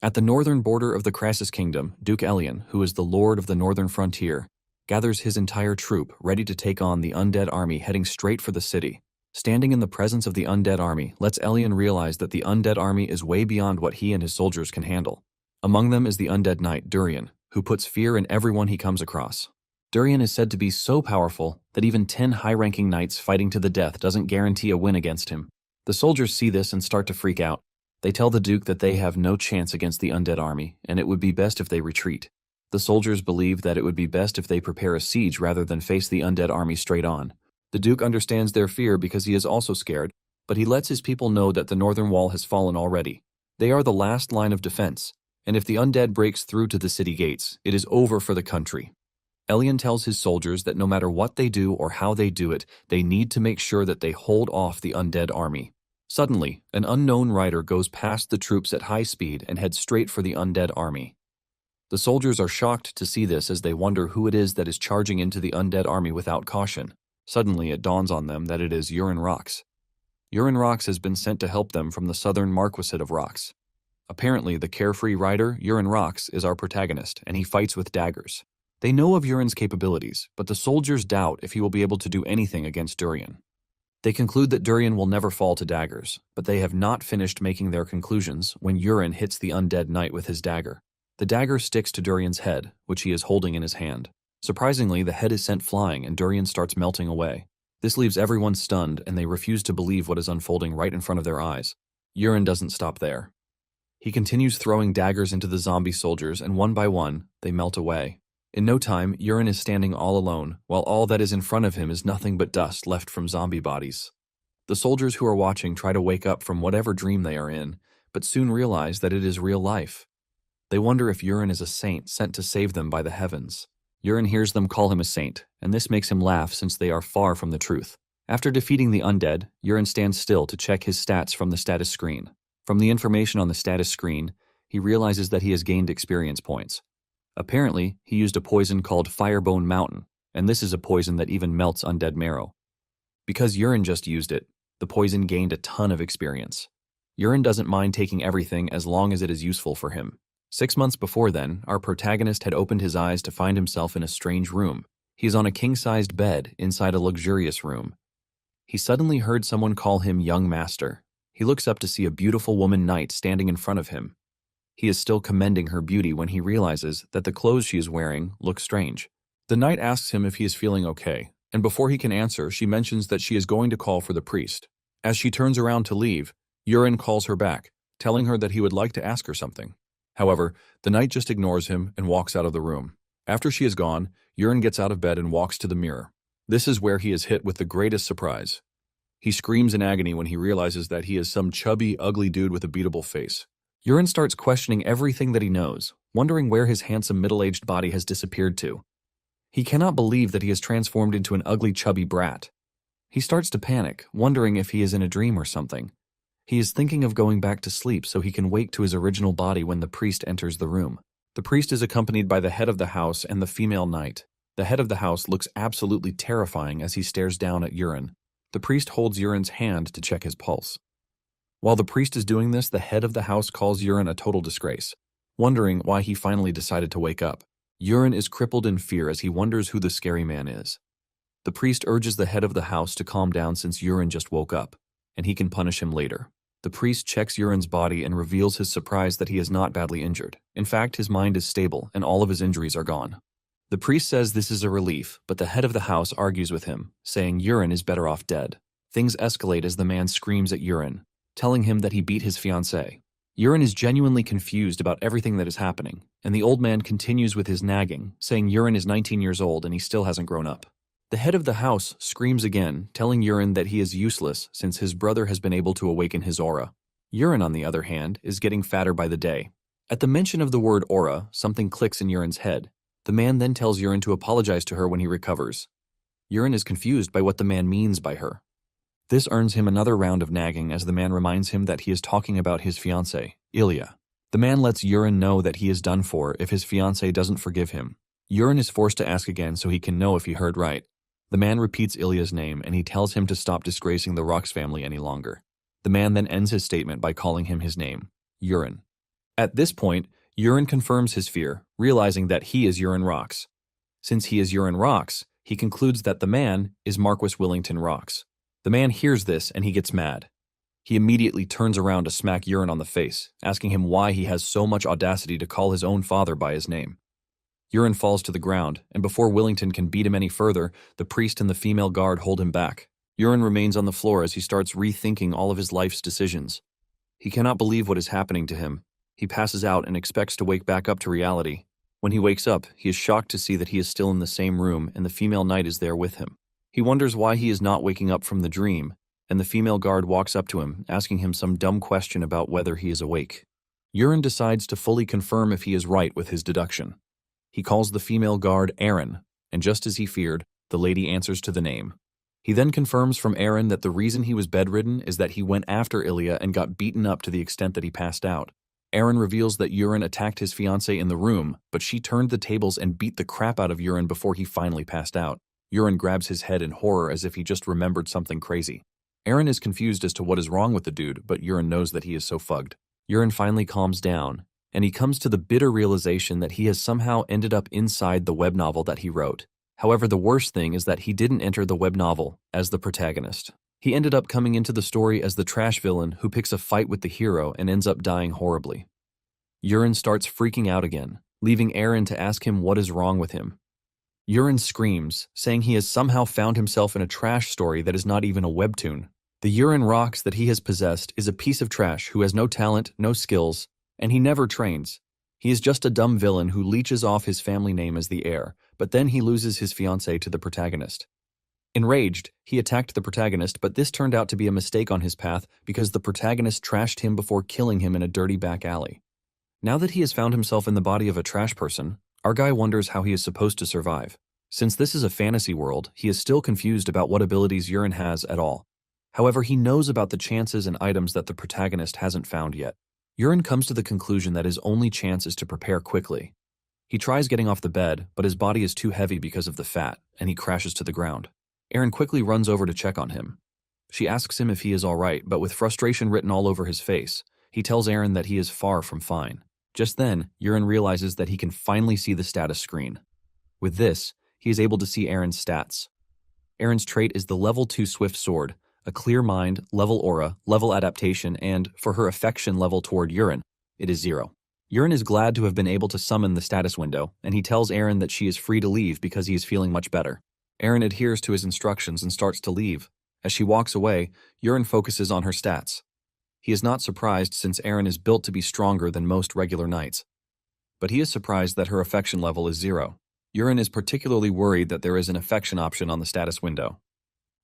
At the northern border of the Crassus kingdom, Duke Elion, who is the lord of the northern frontier, gathers his entire troop ready to take on the undead army heading straight for the city. Standing in the presence of the undead army lets Elion realize that the undead army is way beyond what he and his soldiers can handle. Among them is the undead knight, Durian, who puts fear in everyone he comes across. Durian is said to be so powerful that even 10 high-ranking knights fighting to the death doesn't guarantee a win against him. The soldiers see this and start to freak out. They tell the Duke that they have no chance against the undead army, and it would be best if they retreat. The soldiers believe that it would be best if they prepare a siege rather than face the undead army straight on. The Duke understands their fear because he is also scared, but he lets his people know that the northern wall has fallen already. They are the last line of defense, and if the undead breaks through to the city gates, it is over for the country. Elion tells his soldiers that no matter what they do or how they do it, they need to make sure that they hold off the undead army. Suddenly, an unknown rider goes past the troops at high speed and heads straight for the undead army. The soldiers are shocked to see this as they wonder who it is that is charging into the undead army without caution. Suddenly, it dawns on them that it is Urin Rox. Urin Rox has been sent to help them from the southern Marquisate of Rox. Apparently, the carefree rider, Urin Rox, is our protagonist, and he fights with daggers. They know of Urin's capabilities, but the soldiers doubt if he will be able to do anything against Durian. They conclude that Durian will never fall to daggers, but they have not finished making their conclusions when Urin hits the undead knight with his dagger. The dagger sticks to Durian's head, which he is holding in his hand. Surprisingly, the head is sent flying and Durian starts melting away. This leaves everyone stunned and they refuse to believe what is unfolding right in front of their eyes. Urin doesn't stop there. He continues throwing daggers into the zombie soldiers and one by one, they melt away. In no time, Urin is standing all alone, while all that is in front of him is nothing but dust left from zombie bodies. The soldiers who are watching try to wake up from whatever dream they are in, but soon realize that it is real life. They wonder if Urin is a saint sent to save them by the heavens. Urin hears them call him a saint, and this makes him laugh since they are far from the truth. After defeating the undead, Urin stands still to check his stats from the status screen. From the information on the status screen, he realizes that he has gained experience points. Apparently, he used a poison called Firebone Mountain, and this is a poison that even melts undead marrow. Because Urin just used it, the poison gained a ton of experience. Urin doesn't mind taking everything as long as it is useful for him. 6 months before then, our protagonist had opened his eyes to find himself in a strange room. He is on a king-sized bed inside a luxurious room. He suddenly heard someone call him Young Master. He looks up to see a beautiful woman knight standing in front of him. He is still commending her beauty when he realizes that the clothes she is wearing look strange. The knight asks him if he is feeling okay, and before he can answer, she mentions that she is going to call for the priest. As she turns around to leave, Urin calls her back, telling her that he would like to ask her something. However, the knight just ignores him and walks out of the room. After she is gone, Urin gets out of bed and walks to the mirror. This is where he is hit with the greatest surprise. He screams in agony when he realizes that he is some chubby, ugly dude with a beatable face. Urin starts questioning everything that he knows, wondering where his handsome middle-aged body has disappeared to. He cannot believe that he has transformed into an ugly, chubby brat. He starts to panic, wondering if he is in a dream or something. He is thinking of going back to sleep so he can wake to his original body when the priest enters the room. The priest is accompanied by the head of the house and the female knight. The head of the house looks absolutely terrifying as he stares down at Urin. The priest holds Urin's hand to check his pulse. While the priest is doing this, the head of the house calls Urin a total disgrace, wondering why he finally decided to wake up. Urin is crippled in fear as he wonders who the scary man is. The priest urges the head of the house to calm down since Urin just woke up, and he can punish him later. The priest checks Urin's body and reveals his surprise that he is not badly injured. In fact, his mind is stable and all of his injuries are gone. The priest says this is a relief, but the head of the house argues with him, saying Urin is better off dead. Things escalate as the man screams at Urin, telling him that he beat his fiancée. Urin is genuinely confused about everything that is happening, and the old man continues with his nagging, saying Urin is 19 years old and he still hasn't grown up. The head of the house screams again, telling Urin that he is useless since his brother has been able to awaken his aura. Urin, on the other hand, is getting fatter by the day. At the mention of the word aura, something clicks in Urin's head. The man then tells Urin to apologize to her when he recovers. Urin is confused by what the man means by her. This earns him another round of nagging as the man reminds him that he is talking about his fiancée, Ilya. The man lets Urin know that he is done for if his fiancée doesn't forgive him. Urin is forced to ask again so he can know if he heard right. The man repeats Ilya's name and he tells him to stop disgracing the Rox family any longer. The man then ends his statement by calling him his name, Urin. At this point, Urine confirms his fear, realizing that he is Urine Rocks. Since he is Urine Rocks, he concludes that the man is Marquis Willington Rocks. The man hears this and he gets mad. He immediately turns around to smack Urine on the face, asking him why he has so much audacity to call his own father by his name. Urine falls to the ground, and before Willington can beat him any further, the priest and the female guard hold him back. Urine remains on the floor as he starts rethinking all of his life's decisions. He cannot believe what is happening to him. He passes out and expects to wake back up to reality. When he wakes up, he is shocked to see that he is still in the same room and the female knight is there with him. He wonders why he is not waking up from the dream, and the female guard walks up to him, asking him some dumb question about whether he is awake. Urine decides to fully confirm if he is right with his deduction. He calls the female guard Aaron, and just as he feared, the lady answers to the name. He then confirms from Aaron that the reason he was bedridden is that he went after Ilya and got beaten up to the extent that he passed out. Aaron reveals that Urine attacked his fiancée in the room, but she turned the tables and beat the crap out of Urine before he finally passed out. Urine grabs his head in horror as if he just remembered something crazy. Aaron is confused as to what is wrong with the dude, but Urine knows that he is so fugged. Urine finally calms down, and he comes to the bitter realization that he has somehow ended up inside the web novel that he wrote. However, the worst thing is that he didn't enter the web novel as the protagonist. He ended up coming into the story as the trash villain who picks a fight with the hero and ends up dying horribly. Urine starts freaking out again, leaving Aaron to ask him what is wrong with him. Urine screams, saying he has somehow found himself in a trash story that is not even a webtoon. The Urine Rocks that he has possessed is a piece of trash who has no talent, no skills, and he never trains. He is just a dumb villain who leeches off his family name as the heir, but then he loses his fiancée to the protagonist. Enraged, he attacked the protagonist, but this turned out to be a mistake on his path because the protagonist trashed him before killing him in a dirty back alley. Now that he has found himself in the body of a trash person, our guy wonders how he is supposed to survive. Since this is a fantasy world, he is still confused about what abilities Urine has at all. However, he knows about the chances and items that the protagonist hasn't found yet. Urine comes to the conclusion that his only chance is to prepare quickly. He tries getting off the bed, but his body is too heavy because of the fat, and he crashes to the ground. Aaron quickly runs over to check on him. She asks him if he is all right, but with frustration written all over his face, he tells Aaron that he is far from fine. Just then, Urine realizes that he can finally see the status screen. With this, he is able to see Aaron's stats. Aaron's trait is the level 2 Swift Sword, a clear mind, level aura, level adaptation, and, for her affection level toward Urine, it is 0. Urine is glad to have been able to summon the status window, and he tells Aaron that she is free to leave because he is feeling much better. Aaron adheres to his instructions and starts to leave. As she walks away, Urine focuses on her stats. He is not surprised since Aaron is built to be stronger than most regular knights. But he is surprised that her affection level is 0. Urine is particularly worried that there is an affection option on the status window.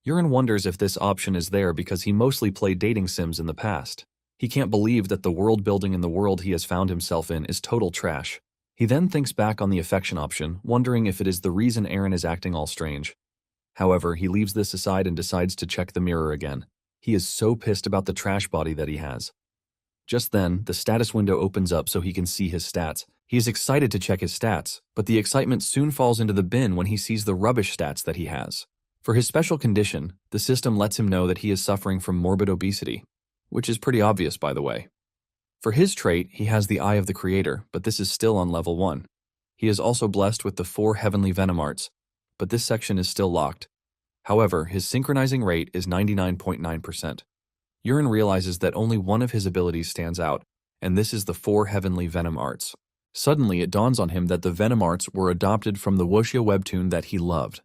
Urine wonders if this option is there because he mostly played dating sims in the past. He can't believe that the world building in the world he has found himself in is total trash. He then thinks back on the affection option, wondering if it is the reason Aaron is acting all strange. However, he leaves this aside and decides to check the mirror again. He is so pissed about the trash body that he has. Just then, the status window opens up so he can see his stats. He is excited to check his stats, but the excitement soon falls into the bin when he sees the rubbish stats that he has. For his special condition, the system lets him know that he is suffering from morbid obesity, which is pretty obvious, by the way. For his trait, he has the Eye of the Creator, but this is still on level 1. He is also blessed with the 4 Heavenly Venom Arts, but this section is still locked. However, his synchronizing rate is 99.9%. Urine realizes that only one of his abilities stands out, and this is the 4 Heavenly Venom Arts. Suddenly, it dawns on him that the Venom Arts were adopted from the wuxia webtoon that he loved.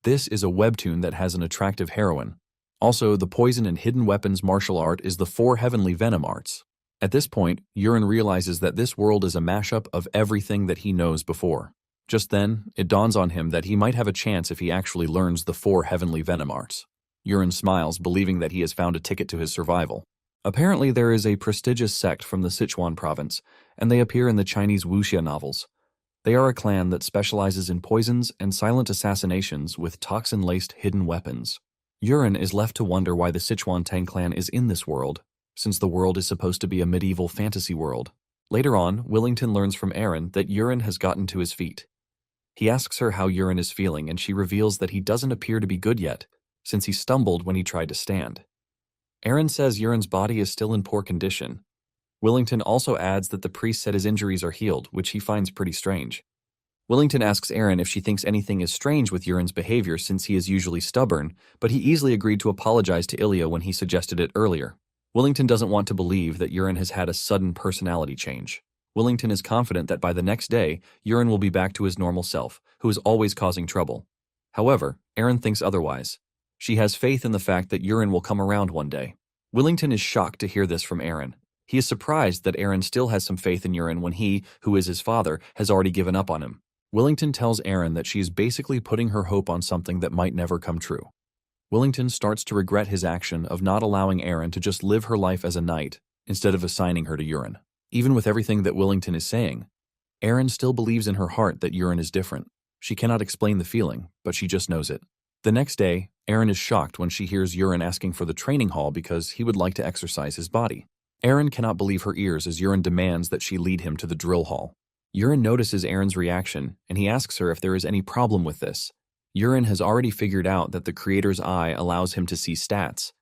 This is a webtoon that has an attractive heroine. Also, the Poison and Hidden Weapons martial art is the 4 Heavenly Venom Arts. At this point, Urine realizes that this world is a mashup of everything that he knows before. Just then, it dawns on him that he might have a chance if he actually learns the 4 Heavenly Venom Arts. Urine smiles, believing that he has found a ticket to his survival. Apparently, there is a prestigious sect from the Sichuan province, and they appear in the Chinese wuxia novels. They are a clan that specializes in poisons and silent assassinations with toxin-laced hidden weapons. Urine is left to wonder why the Sichuan Tang clan is in this world, since the world is supposed to be a medieval fantasy world. Later on, Willington learns from Aaron that Urine has gotten to his feet. He asks her how Urine is feeling, and she reveals that he doesn't appear to be good yet, since he stumbled when he tried to stand. Aaron says Urine's body is still in poor condition. Willington also adds that the priest said his injuries are healed, which he finds pretty strange. Willington asks Aaron if she thinks anything is strange with Urin's behavior since he is usually stubborn, but he easily agreed to apologize to Ilya when he suggested it earlier. Willington doesn't want to believe that Urin has had a sudden personality change. Willington is confident that by the next day, Urin will be back to his normal self, who is always causing trouble. However, Aaron thinks otherwise. She has faith in the fact that Urin will come around one day. Willington is shocked to hear this from Aaron. He is surprised that Aaron still has some faith in Urin when he, who is his father, has already given up on him. Willington tells Aaron that she is basically putting her hope on something that might never come true. Willington starts to regret his action of not allowing Aaron to just live her life as a knight, instead of assigning her to Urin. Even with everything that Willington is saying, Aaron still believes in her heart that Urin is different. She cannot explain the feeling, but she just knows it. The next day, Aaron is shocked when she hears Urin asking for the training hall because he would like to exercise his body. Aaron cannot believe her ears as Urin demands that she lead him to the drill hall. Urin notices Aaron's reaction, and he asks her if there is any problem with this. Urin has already figured out that the creator's eye allows him to see stats,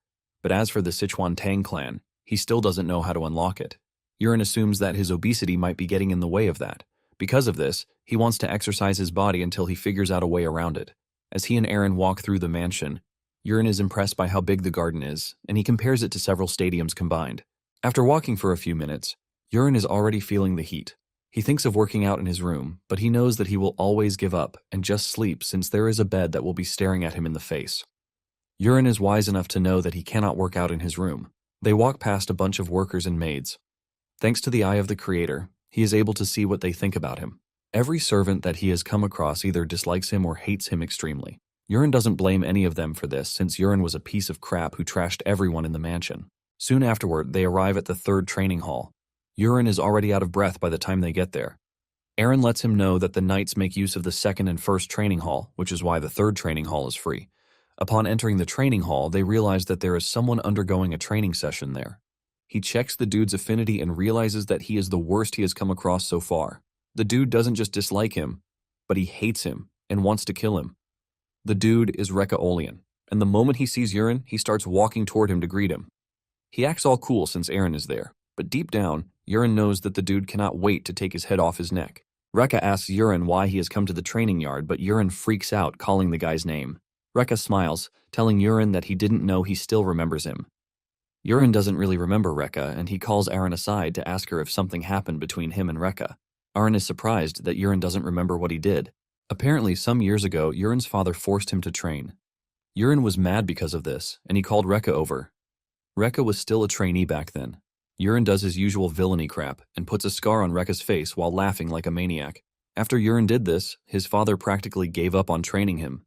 but as for the Sichuan Tang clan, he still doesn't know how to unlock it. Urin assumes that his obesity might be getting in the way of that. Because of this, he wants to exercise his body until he figures out a way around it. As he and Aaron walk through the mansion, Urin is impressed by how big the garden is, and he compares it to several stadiums combined. After walking for a few minutes, Urin is already feeling the heat. He thinks of working out in his room, but he knows that he will always give up and just sleep since there is a bed that will be staring at him in the face. Urin is wise enough to know that he cannot work out in his room. They walk past a bunch of workers and maids. Thanks to the eye of the creator, he is able to see what they think about him. Every servant that he has come across either dislikes him or hates him extremely. Urin doesn't blame any of them for this since Urin was a piece of crap who trashed everyone in the mansion. Soon afterward, they arrive at the third training hall. Urin is already out of breath by the time they get there. Aaron lets him know that the knights make use of the second and first training hall, which is why the third training hall is free. Upon entering the training hall, they realize that there is someone undergoing a training session there. He checks the dude's affinity and realizes that he is the worst he has come across so far. The dude doesn't just dislike him, but he hates him and wants to kill him. The dude is Recca Olian, and the moment he sees Urin, he starts walking toward him to greet him. He acts all cool since Aaron is there, but deep down, Urin knows that the dude cannot wait to take his head off his neck. Recca asks Urin why he has come to the training yard, but Urin freaks out, calling the guy's name. Recca smiles, telling Urin that he didn't know he still remembers him. Urin doesn't really remember Recca, and he calls Aaron aside to ask her if something happened between him and Recca. Aaron is surprised that Urin doesn't remember what he did. Apparently, some years ago, Urin's father forced him to train. Urin was mad because of this, and he called Recca over. Recca was still a trainee back then. Urin does his usual villainy crap and puts a scar on Recca's face while laughing like a maniac. After Urin did this, his father practically gave up on training him.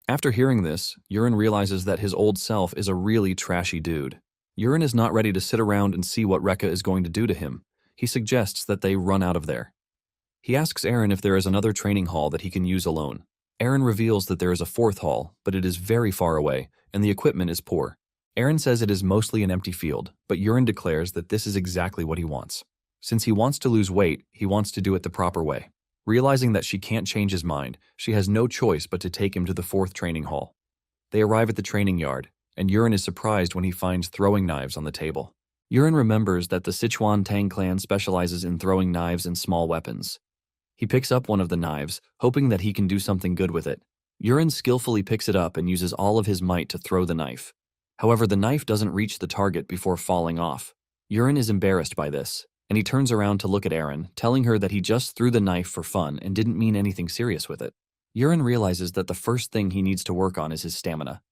After hearing this, Urin realizes that his old self is a really trashy dude. Urin is not ready to sit around and see what Recca is going to do to him. He suggests that they run out of there. He asks Aaron if there is another training hall that he can use alone. Aaron reveals that there is a fourth hall, but it is very far away, and the equipment is poor. Aaron says it is mostly an empty field, but Urin declares that this is exactly what he wants. Since he wants to lose weight, he wants to do it the proper way. Realizing that she can't change his mind, she has no choice but to take him to the fourth training hall. They arrive at the training yard, and Urin is surprised when he finds throwing knives on the table. Urin remembers that the Sichuan Tang clan specializes in throwing knives and small weapons. He picks up one of the knives, hoping that he can do something good with it. Urin skillfully picks it up and uses all of his might to throw the knife. However, the knife doesn't reach the target before falling off. Urin is embarrassed by this, and he turns around to look at Aaron, telling her that he just threw the knife for fun and didn't mean anything serious with it. Urin realizes that the first thing he needs to work on is his stamina.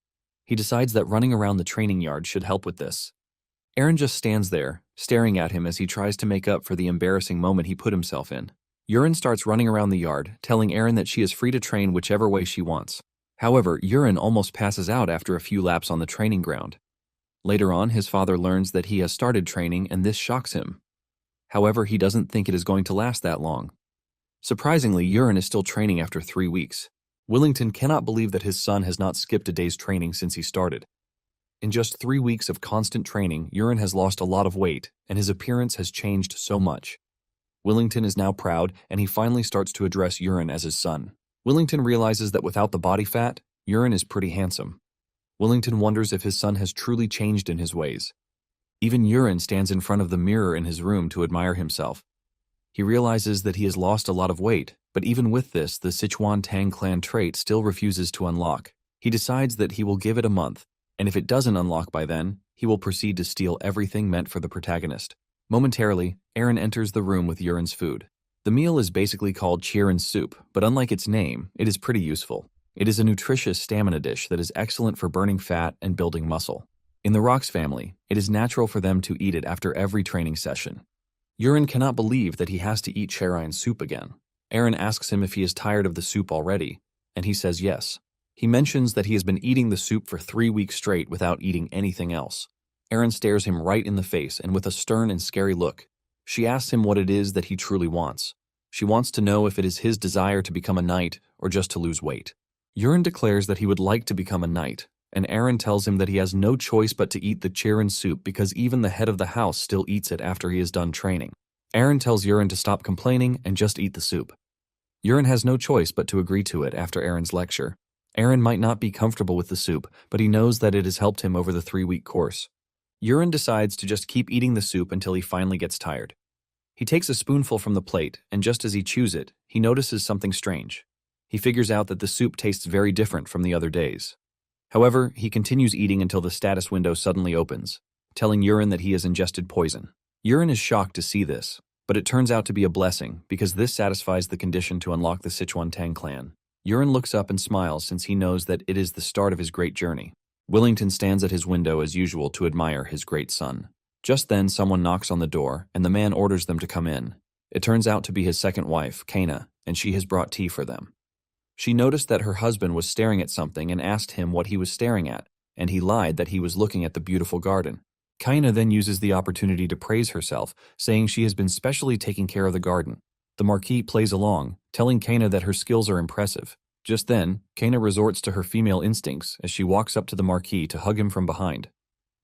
He decides that running around the training yard should help with this. Aaron just stands there, staring at him as he tries to make up for the embarrassing moment he put himself in. Urin starts running around the yard, telling Aaron that she is free to train whichever way she wants. However, Urin almost passes out after a few laps on the training ground. Later on, his father learns that he has started training, and this shocks him. However, he doesn't think it is going to last that long. Surprisingly, Urin is still training after 3 weeks. Willington cannot believe that his son has not skipped a day's training since he started. In just 3 weeks of constant training, Urin has lost a lot of weight, and his appearance has changed so much. Willington is now proud, and he finally starts to address Urin as his son. Willington realizes that without the body fat, Urin is pretty handsome. Willington wonders if his son has truly changed in his ways. Even Urine stands in front of the mirror in his room to admire himself. He realizes that he has lost a lot of weight, but even with this, the Sichuan Tang clan trait still refuses to unlock. He decides that he will give it a month, and if it doesn't unlock by then, he will proceed to steal everything meant for the protagonist. Momentarily, Aaron enters the room with Urine's food. The meal is basically called Chirin soup, but unlike its name, it is pretty useful. It is a nutritious stamina dish that is excellent for burning fat and building muscle. In the Rox family, it is natural for them to eat it after every training session. Urine cannot believe that he has to eat Chirin soup again. Aaron asks him if he is tired of the soup already, and he says yes. He mentions that he has been eating the soup for 3 weeks straight without eating anything else. Aaron stares him right in the face and with a stern and scary look. She asks him what it is that he truly wants. She wants to know if it is his desire to become a knight or just to lose weight. Urine declares that he would like to become a knight, and Aaron tells him that he has no choice but to eat the Chirin soup because even the head of the house still eats it after he is done training. Aaron tells Urine to stop complaining and just eat the soup. Urine has no choice but to agree to it after Aaron's lecture. Aaron might not be comfortable with the soup, but he knows that it has helped him over the 3-week course. Urine decides to just keep eating the soup until he finally gets tired. He takes a spoonful from the plate, and just as he chews it, he notices something strange. He figures out that the soup tastes very different from the other days. However, he continues eating until the status window suddenly opens, telling Urine that he has ingested poison. Urine is shocked to see this, but it turns out to be a blessing because this satisfies the condition to unlock the Sichuan Tang clan. Urine looks up and smiles since he knows that it is the start of his great journey. Willington stands at his window as usual to admire his great son. Just then, someone knocks on the door, and the man orders them to come in. It turns out to be his second wife, Kana, and she has brought tea for them. She noticed that her husband was staring at something and asked him what he was staring at, and he lied that he was looking at the beautiful garden. Kana then uses the opportunity to praise herself, saying she has been specially taking care of the garden. The Marquis plays along, telling Kana that her skills are impressive. Just then, Kana resorts to her female instincts as she walks up to the Marquis to hug him from behind.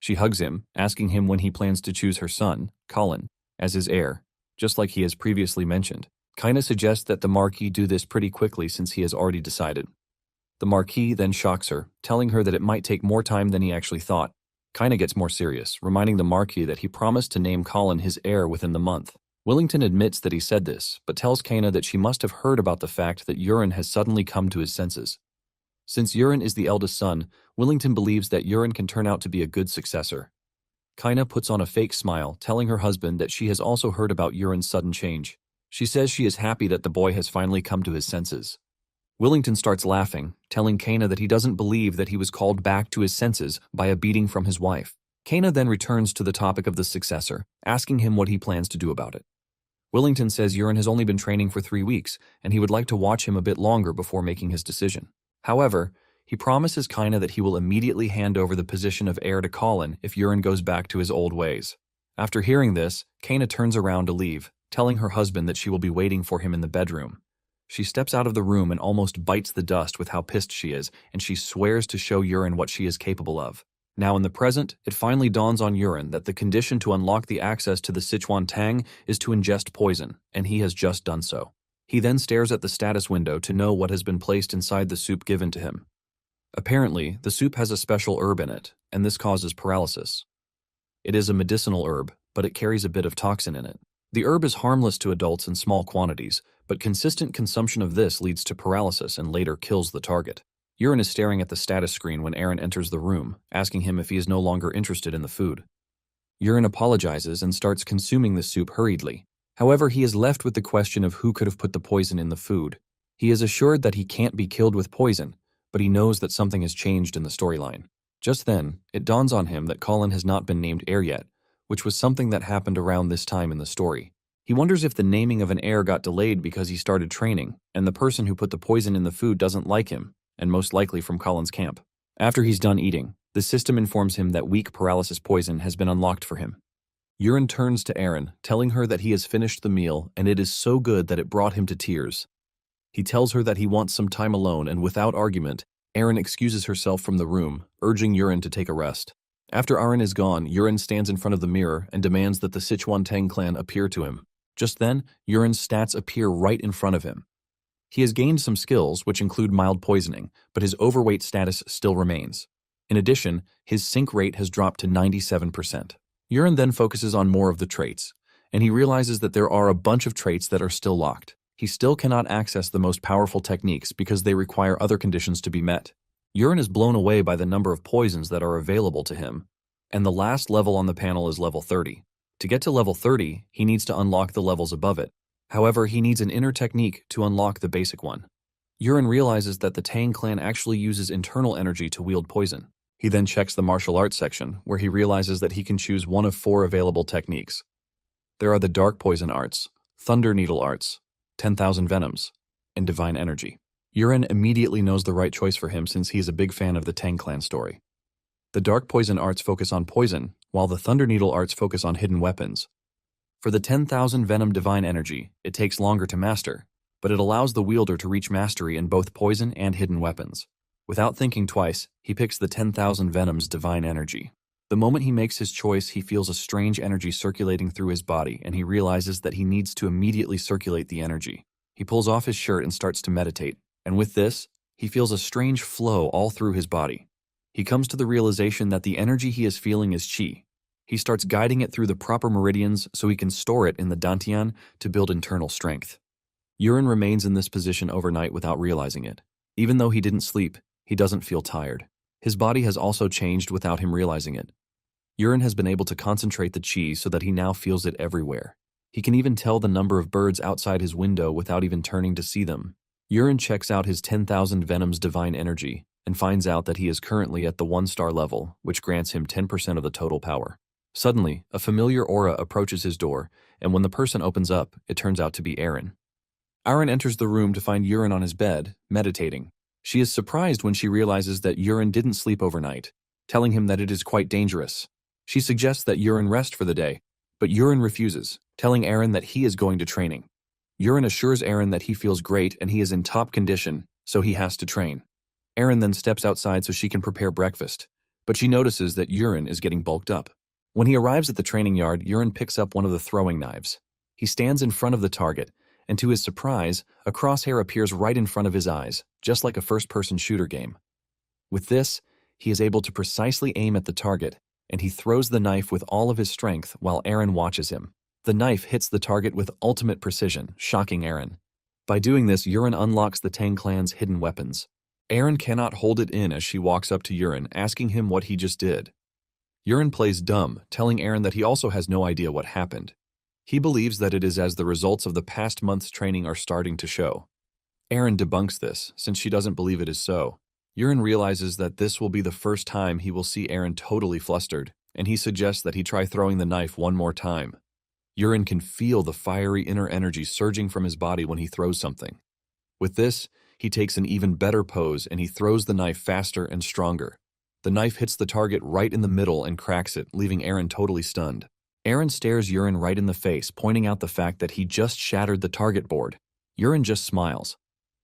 She hugs him, asking him when he plans to choose her son, Colin, as his heir, just like he has previously mentioned. Kana suggests that the Marquis do this pretty quickly since he has already decided. The Marquis then shocks her, telling her that it might take more time than he actually thought. Kana gets more serious, reminding the Marquis that he promised to name Colin his heir within the month. Willington admits that he said this, but tells Kana that she must have heard about the fact that Urine has suddenly come to his senses. Since Urine is the eldest son, Willington believes that Urine can turn out to be a good successor. Kana puts on a fake smile, telling her husband that she has also heard about Urine's sudden change. She says she is happy that the boy has finally come to his senses. Willington starts laughing, telling Kana that he doesn't believe that he was called back to his senses by a beating from his wife. Kana then returns to the topic of the successor, asking him what he plans to do about it. Willington says Urine has only been training for 3 weeks, and he would like to watch him a bit longer before making his decision. However, he promises Kana that he will immediately hand over the position of heir to Colin if Urine goes back to his old ways. After hearing this, Kana turns around to leave, telling her husband that she will be waiting for him in the bedroom. She steps out of the room and almost bites the dust with how pissed she is, and she swears to show Urine what she is capable of. Now in the present, it finally dawns on Urine that the condition to unlock the access to the Sichuan Tang is to ingest poison, and he has just done so. He then stares at the status window to know what has been placed inside the soup given to him. Apparently, the soup has a special herb in it, and this causes paralysis. It is a medicinal herb, but it carries a bit of toxin in it. The herb is harmless to adults in small quantities, but consistent consumption of this leads to paralysis and later kills the target. Urine is staring at the status screen when Aaron enters the room, asking him if he is no longer interested in the food. Urine apologizes and starts consuming the soup hurriedly. However, he is left with the question of who could have put the poison in the food. He is assured that he can't be killed with poison, but he knows that something has changed in the storyline. Just then, it dawns on him that Colin has not been named heir yet, which was something that happened around this time in the story. He wonders if the naming of an heir got delayed because he started training, and the person who put the poison in the food doesn't like him, and most likely from Colin's camp. After he's done eating, the system informs him that weak paralysis poison has been unlocked for him. Urine turns to Aaron, telling her that he has finished the meal and it is so good that it brought him to tears. He tells her that he wants some time alone, and without argument, Aaron excuses herself from the room, urging Urine to take a rest. After Aaron is gone, Urine stands in front of the mirror and demands that the Sichuan Tang clan appear to him. Just then, Urine's stats appear right in front of him. He has gained some skills, which include mild poisoning, but his overweight status still remains. In addition, his sync rate has dropped to 97%. Urine then focuses on more of the traits, and he realizes that there are a bunch of traits that are still locked. He still cannot access the most powerful techniques because they require other conditions to be met. Urine is blown away by the number of poisons that are available to him, and the last level on the panel is level 30. To get to level 30, he needs to unlock the levels above it. However, he needs an inner technique to unlock the basic one. Urine realizes that the Tang clan actually uses internal energy to wield poison. He then checks the martial arts section, where he realizes that he can choose one of 4 available techniques. There are the Dark Poison Arts, Thunder Needle Arts, 10,000 Venoms, and Divine Energy. Urine immediately knows the right choice for him since he is a big fan of the Tang clan story. The Dark Poison Arts focus on poison, while the Thunder Needle Arts focus on hidden weapons. For the 10,000 Venom Divine Energy, it takes longer to master, but it allows the wielder to reach mastery in both poison and hidden weapons. Without thinking twice, he picks the 10,000 Venom's Divine Energy. The moment he makes his choice, he feels a strange energy circulating through his body, and he realizes that he needs to immediately circulate the energy. He pulls off his shirt and starts to meditate, and with this, he feels a strange flow all through his body. He comes to the realization that the energy he is feeling is qi. He starts guiding it through the proper meridians so he can store it in the dantian to build internal strength. Urine remains in this position overnight without realizing it. Even though he didn't sleep, he doesn't feel tired. His body has also changed without him realizing it. Urine has been able to concentrate the qi so that he now feels it everywhere. He can even tell the number of birds outside his window without even turning to see them. Urine checks out his 10,000 Venom's Divine Energy and finds out that he is currently at the 1-star level, which grants him 10% of the total power. Suddenly, a familiar aura approaches his door, and when the person opens up, it turns out to be Aaron. Aaron enters the room to find Urine on his bed, meditating. She is surprised when she realizes that Urine didn't sleep overnight, telling him that it is quite dangerous. She suggests that Urine rest for the day, but Urine refuses, telling Aaron that he is going to training. Urine assures Aaron that he feels great and he is in top condition, so he has to train. Aaron then steps outside so she can prepare breakfast, but she notices that Urine is getting bulked up. When he arrives at the training yard, Urine picks up one of the throwing knives. He stands in front of the target, and to his surprise, a crosshair appears right in front of his eyes, just like a first-person shooter game. With this, he is able to precisely aim at the target, and he throws the knife with all of his strength while Aaron watches him. The knife hits the target with ultimate precision, shocking Aaron. By doing this, Urine unlocks the Tang clan's hidden weapons. Aaron cannot hold it in as she walks up to Urine, asking him what he just did. Urine plays dumb, telling Aaron that he also has no idea what happened. He believes that it is as the results of the past month's training are starting to show. Aaron debunks this, since she doesn't believe it is so. Urine realizes that this will be the first time he will see Aaron totally flustered, and he suggests that he try throwing the knife one more time. Urine can feel the fiery inner energy surging from his body when he throws something. With this, he takes an even better pose and he throws the knife faster and stronger. The knife hits the target right in the middle and cracks it, leaving Aaron totally stunned. Aaron stares Urine right in the face, pointing out the fact that he just shattered the target board. Urine just smiles,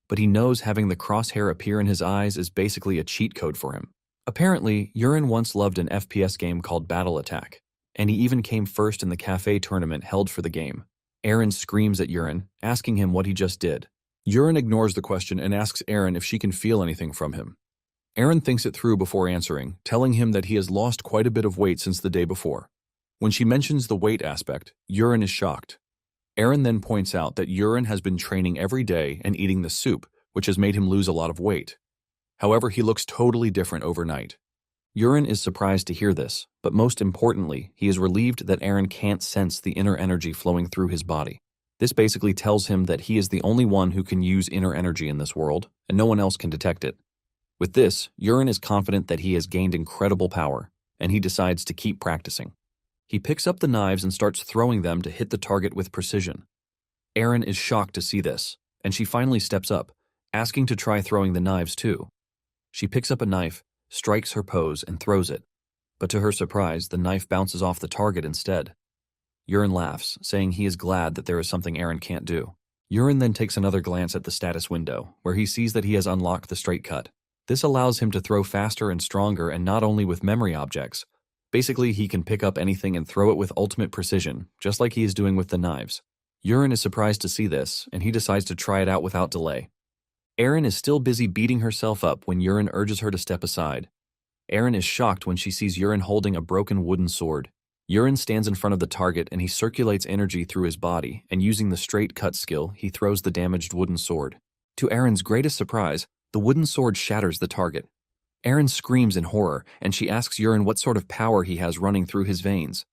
but he knows having the crosshair appear in his eyes is basically a cheat code for him. Apparently, Urine once loved an FPS game called Battle Attack, and he even came first in the cafe tournament held for the game. Aaron screams at Urine, asking him what he just did. Urine ignores the question and asks Aaron if she can feel anything from him. Aaron thinks it through before answering, telling him that he has lost quite a bit of weight since the day before. When she mentions the weight aspect, Urine is shocked. Aaron then points out that Urine has been training every day and eating the soup, which has made him lose a lot of weight. However, he looks totally different overnight. Urine is surprised to hear this, but most importantly, he is relieved that Aaron can't sense the inner energy flowing through his body. This basically tells him that he is the only one who can use inner energy in this world, and no one else can detect it. With this, Urine is confident that he has gained incredible power, and he decides to keep practicing. He picks up the knives and starts throwing them to hit the target with precision. Aaron is shocked to see this, and she finally steps up, asking to try throwing the knives too. She picks up a knife, strikes her pose, and throws it. But to her surprise, the knife bounces off the target instead. Urine laughs, saying he is glad that there is something Aaron can't do. Urine then takes another glance at the status window, where he sees that he has unlocked the straight cut. This allows him to throw faster and stronger, and not only with memory objects. Basically, he can pick up anything and throw it with ultimate precision, just like he is doing with the knives. Urine is surprised to see this, and he decides to try it out without delay. Aaron is still busy beating herself up when Urine urges her to step aside. Aaron is shocked when she sees Urine holding a broken wooden sword. Urine stands in front of the target and he circulates energy through his body, and using the straight cut skill, he throws the damaged wooden sword. To Erin's greatest surprise, the wooden sword shatters the target. Erin screams in horror, and she asks Urine what sort of power he has running through his veins.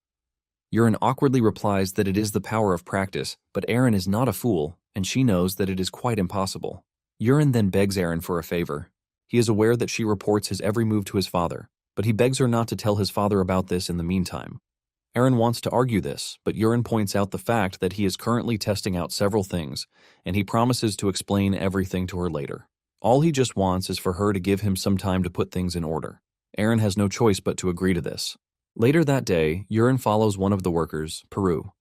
Urine awkwardly replies that it is the power of practice, but Erin is not a fool, and she knows that it is quite impossible. Urine then begs Erin for a favor. He is aware that she reports his every move to his father, but he begs her not to tell his father about this in the meantime. Erin wants to argue this, but Urine points out the fact that he is currently testing out several things, and he promises to explain everything to her later. All he just wants is for her to give him some time to put things in order. Erin has no choice but to agree to this. Later that day, Urine follows one of the workers, Peru.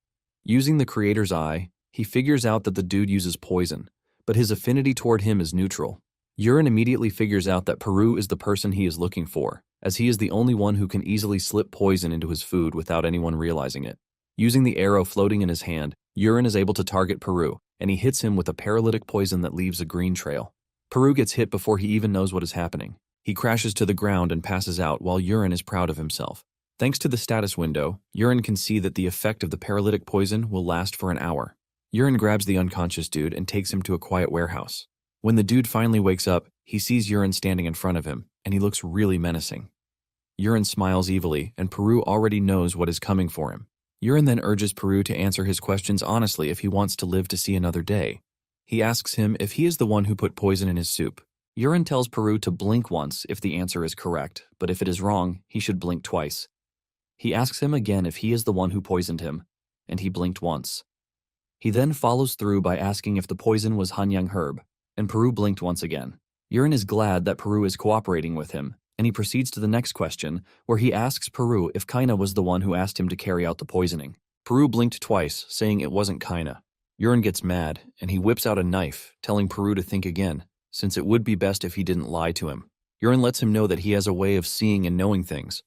Using the creator's eye, he figures out that the dude uses poison, but his affinity toward him is neutral. Urine immediately figures out that Peru is the person he is looking for, as he is the only one who can easily slip poison into his food without anyone realizing it. Using the arrow floating in his hand, Urine is able to target Peru, and he hits him with a paralytic poison that leaves a green trail. Peru gets hit before he even knows what is happening. He crashes to the ground and passes out while Urine is proud of himself. Thanks to the status window, Urine can see that the effect of the paralytic poison will last for an hour. Urine grabs the unconscious dude and takes him to a quiet warehouse. When the dude finally wakes up, he sees Urine standing in front of him, and he looks really menacing. Urine smiles evilly, and Peru already knows what is coming for him. Urine then urges Peru to answer his questions honestly if he wants to live to see another day. He asks him if he is the one who put poison in his soup. Urine tells Peru to blink once if the answer is correct, but if it is wrong, he should blink twice. He asks him again if he is the one who poisoned him, and he blinked once. He then follows through by asking if the poison was Hanyang herb, and Peru blinked once again. Urine is glad that Peru is cooperating with him, and he proceeds to the next question, where he asks Peru if Kaina was the one who asked him to carry out the poisoning. Peru blinked twice, saying it wasn't Kaina. Urine gets mad, and he whips out a knife, telling Peru to think again, since it would be best if he didn't lie to him. Urine lets him know that he has a way of seeing and knowing things.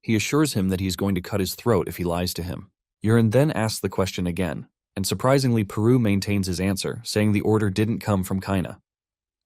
He assures him that he is going to cut his throat if he lies to him. Urine then asks the question again, and surprisingly Peru maintains his answer, saying the order didn't come from Kaina.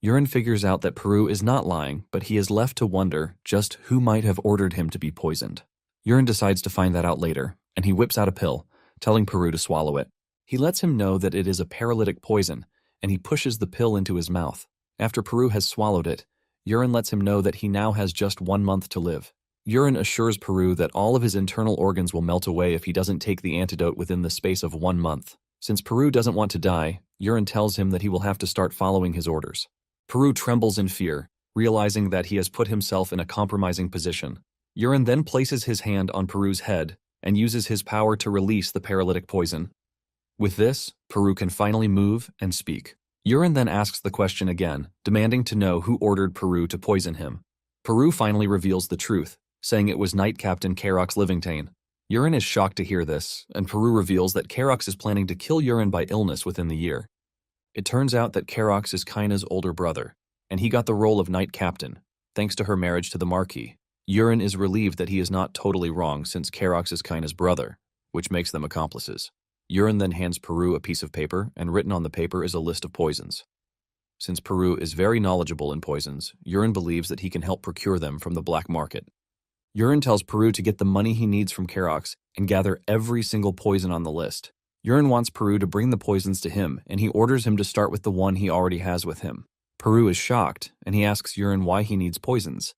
Urine figures out that Peru is not lying, but he is left to wonder just who might have ordered him to be poisoned. Urine decides to find that out later, and he whips out a pill, telling Peru to swallow it. He lets him know that it is a paralytic poison, and he pushes the pill into his mouth. After Peru has swallowed it, Urine lets him know that he now has just 1 month to live. Urine assures Peru that all of his internal organs will melt away if he doesn't take the antidote within the space of 1 month. Since Peru doesn't want to die, Urine tells him that he will have to start following his orders. Peru trembles in fear, realizing that he has put himself in a compromising position. Urine then places his hand on Peru's head and uses his power to release the paralytic poison. With this, Peru can finally move and speak. Urine then asks the question again, demanding to know who ordered Peru to poison him. Peru finally reveals the truth, saying it was Knight Captain Karox Livingtane. Urine is shocked to hear this, and Peru reveals that Karox is planning to kill Urine by illness within the year. It turns out that Karox is Kaina's older brother, and he got the role of Knight Captain, thanks to her marriage to the Marquis. Urine is relieved that he is not totally wrong since Karox is Kaina's brother, which makes them accomplices. Urine then hands Peru a piece of paper, and written on the paper is a list of poisons. Since Peru is very knowledgeable in poisons, Urine believes that he can help procure them from the black market. Urine tells Peru to get the money he needs from Karox and gather every single poison on the list. Urine wants Peru to bring the poisons to him, and he orders him to start with the one he already has with him. Peru is shocked, and he asks Urine why he needs poisons.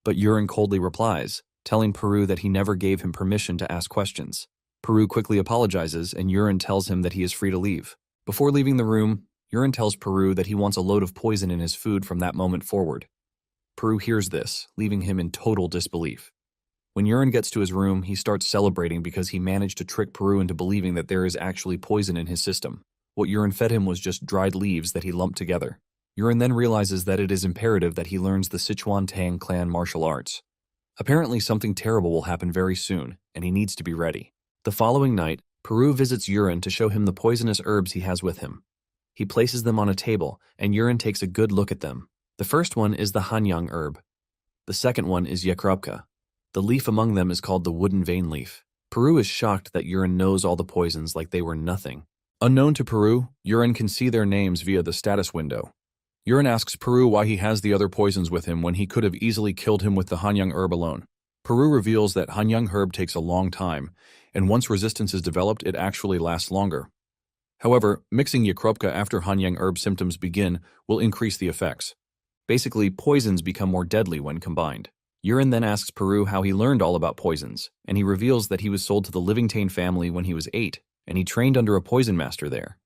But Urine coldly replies, telling Peru that he never gave him permission to ask questions. Peru quickly apologizes, and Urine tells him that he is free to leave. Before leaving the room, Urine tells Peru that he wants a load of poison in his food from that moment forward. Peru hears this, leaving him in total disbelief. When Urine gets to his room, he starts celebrating because he managed to trick Peru into believing that there is actually poison in his system. What Urine fed him was just dried leaves that he lumped together. Urine then realizes that it is imperative that he learns the Sichuan Tang clan martial arts. Apparently something terrible will happen very soon, and he needs to be ready. The following night, Peru visits Urine to show him the poisonous herbs he has with him. He places them on a table, and Urine takes a good look at them. The first one is the Hanyang herb. The second one is Yekrupka. The leaf among them is called the wooden vein leaf. Peru is shocked that Urine knows all the poisons like they were nothing. Unknown to Peru, Urine can see their names via the status window. Urine asks Peru why he has the other poisons with him when he could have easily killed him with the Hanyang herb alone. Peru reveals that Hanyang herb takes a long time, and once resistance is developed, it actually lasts longer. However, mixing Yakropka after Hanyang herb symptoms begin will increase the effects. Basically, poisons become more deadly when combined. Yurin then asks Peru how he learned all about poisons, and he reveals that he was sold to the Livingtane family when he was 8, and he trained under a poison master there.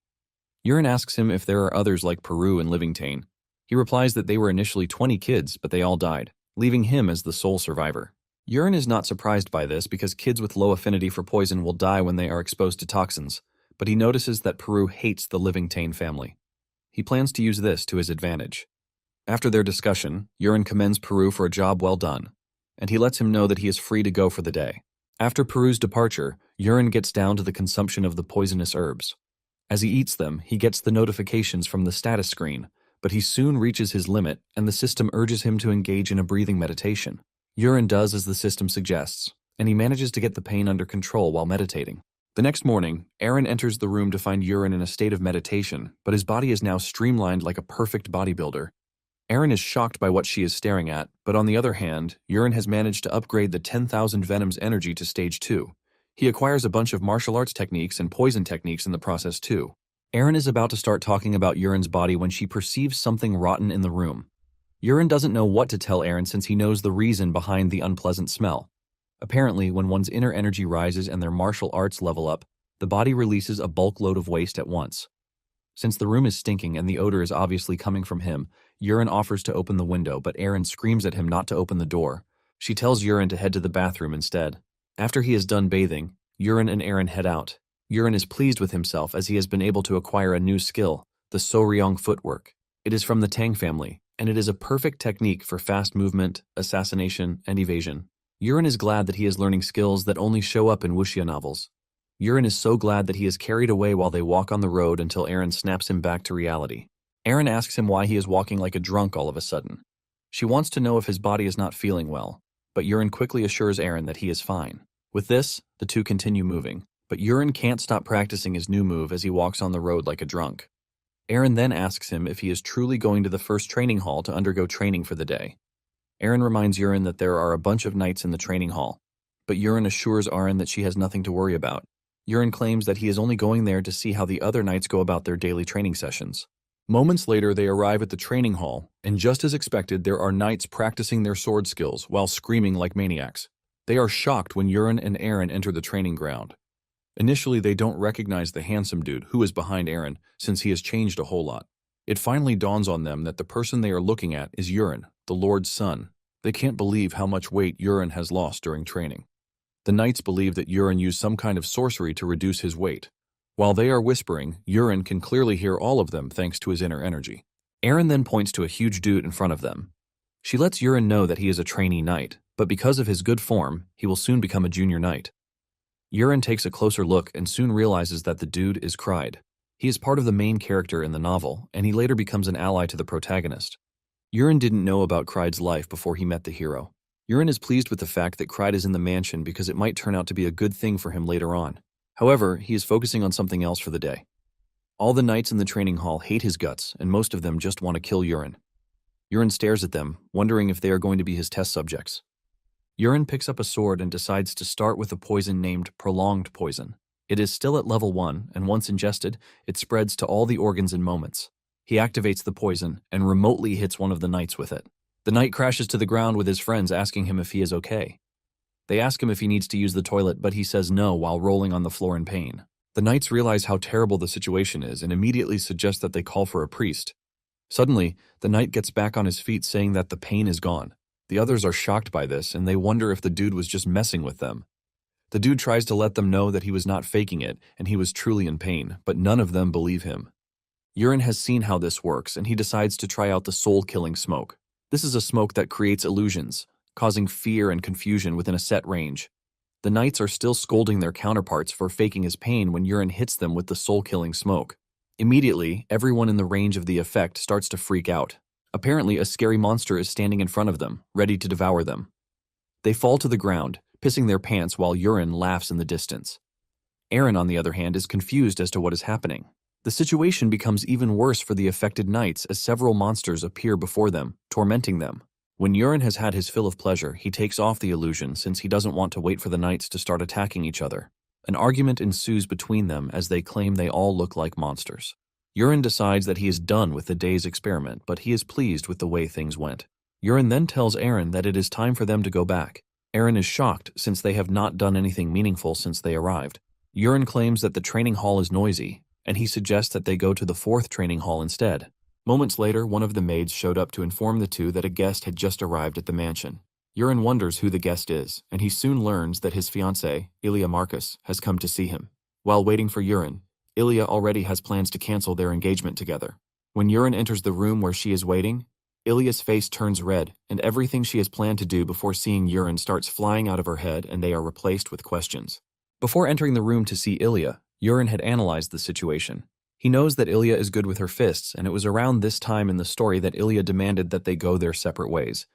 Yurin asks him if there are others like Peru and Livingtane. He replies that they were initially 20 kids, but they all died, leaving him as the sole survivor. Yurin is not surprised by this because kids with low affinity for poison will die when they are exposed to toxins, but he notices that Peru hates the Livingtane family. He plans to use this to his advantage. After their discussion, Yurin commends Peru for a job well done, and he lets him know that he is free to go for the day. After Peru's departure, Yurin gets down to the consumption of the poisonous herbs. As he eats them, he gets the notifications from the status screen, but he soon reaches his limit and the system urges him to engage in a breathing meditation. Yurin does as the system suggests, and he manages to get the pain under control while meditating. The next morning, Aaron enters the room to find Yurin in a state of meditation, but his body is now streamlined like a perfect bodybuilder. Aaron is shocked by what she is staring at, but on the other hand, Yurin has managed to upgrade the 10,000 Venom's energy to stage 2. He acquires a bunch of martial arts techniques and poison techniques in the process too. Aaron is about to start talking about Yurin's body when she perceives something rotten in the room. Yurin doesn't know what to tell Aaron since he knows the reason behind the unpleasant smell. Apparently, when one's inner energy rises and their martial arts level up, the body releases a bulk load of waste at once. Since the room is stinking and the odor is obviously coming from him, Yurin offers to open the window, but Aaron screams at him not to open the door. She tells Yurin to head to the bathroom instead. After he is done bathing, Yurin and Aaron head out. Yurin is pleased with himself as he has been able to acquire a new skill, the Soryong footwork. It is from the Tang family, and it is a perfect technique for fast movement, assassination, and evasion. Yurin is glad that he is learning skills that only show up in wuxia novels. Yurin is so glad that he is carried away while they walk on the road until Aaron snaps him back to reality. Aaron asks him why he is walking like a drunk all of a sudden. She wants to know if his body is not feeling well, but Yurin quickly assures Aaron that he is fine. With this, the two continue moving, but Yurin can't stop practicing his new move as he walks on the road like a drunk. Aaron then asks him if he is truly going to the first training hall to undergo training for the day. Aaron reminds Yurin that there are a bunch of knights in the training hall, but Yurin assures Aaron that she has nothing to worry about. Yurin claims that he is only going there to see how the other knights go about their daily training sessions. Moments later, they arrive at the training hall, and just as expected, there are knights practicing their sword skills while screaming like maniacs. They are shocked when Yurin and Aaron enter the training ground. Initially, they don't recognize the handsome dude who is behind Aaron, since he has changed a whole lot. It finally dawns on them that the person they are looking at is Yurin, the Lord's son. They can't believe how much weight Yurin has lost during training. The knights believe that Yurin used some kind of sorcery to reduce his weight. While they are whispering, Yurin can clearly hear all of them thanks to his inner energy. Aaron then points to a huge dude in front of them. She lets Yurin know that he is a trainee knight, but because of his good form, he will soon become a junior knight. Yurin takes a closer look and soon realizes that the dude is Kryde. He is part of the main character in the novel, and he later becomes an ally to the protagonist. Yurin didn't know about Kryde's life before he met the hero. Yurin is pleased with the fact that Kryde is in the mansion because it might turn out to be a good thing for him later on. However, he is focusing on something else for the day. All the knights in the training hall hate his guts, and most of them just want to kill Yurin. Yurin stares at them, wondering if they are going to be his test subjects. Yurin picks up a sword and decides to start with a poison named Prolonged Poison. It is still at level 1, and once ingested, it spreads to all the organs in moments. He activates the poison and remotely hits one of the knights with it. The knight crashes to the ground with his friends asking him if he is okay. They ask him if he needs to use the toilet, but he says no while rolling on the floor in pain. The knights realize how terrible the situation is and immediately suggest that they call for a priest. Suddenly, the knight gets back on his feet saying that the pain is gone. The others are shocked by this and they wonder if the dude was just messing with them. The dude tries to let them know that he was not faking it and he was truly in pain, but none of them believe him. Yurin has seen how this works and he decides to try out the soul-killing smoke. This is a smoke that creates illusions, causing fear and confusion within a set range. The knights are still scolding their counterparts for faking his pain when Yurin hits them with the soul-killing smoke. Immediately, everyone in the range of the effect starts to freak out. Apparently, a scary monster is standing in front of them, ready to devour them. They fall to the ground, pissing their pants while Yurin laughs in the distance. Aaron, on the other hand, is confused as to what is happening. The situation becomes even worse for the affected knights as several monsters appear before them, tormenting them. When Urine has had his fill of pleasure, he takes off the illusion since he doesn't want to wait for the knights to start attacking each other. An argument ensues between them as they claim they all look like monsters. Urine decides that he is done with the day's experiment, but he is pleased with the way things went. Urine then tells Aaron that it is time for them to go back. Aaron is shocked since they have not done anything meaningful since they arrived. Urine claims that the training hall is noisy, and he suggests that they go to the 4th training hall instead. Moments later, one of the maids showed up to inform the two that a guest had just arrived at the mansion. Urine wonders who the guest is, and he soon learns that his fiancée, Ilya Marcus, has come to see him. While waiting for Urine, Ilya already has plans to cancel their engagement together. When Urine enters the room where she is waiting, Ilya's face turns red, and everything she has planned to do before seeing Urine starts flying out of her head, and they are replaced with questions. Before entering the room to see Ilya, Urine had analyzed the situation. He knows that Ilya is good with her fists, and it was around this time in the story that Ilya demanded that they go their separate ways.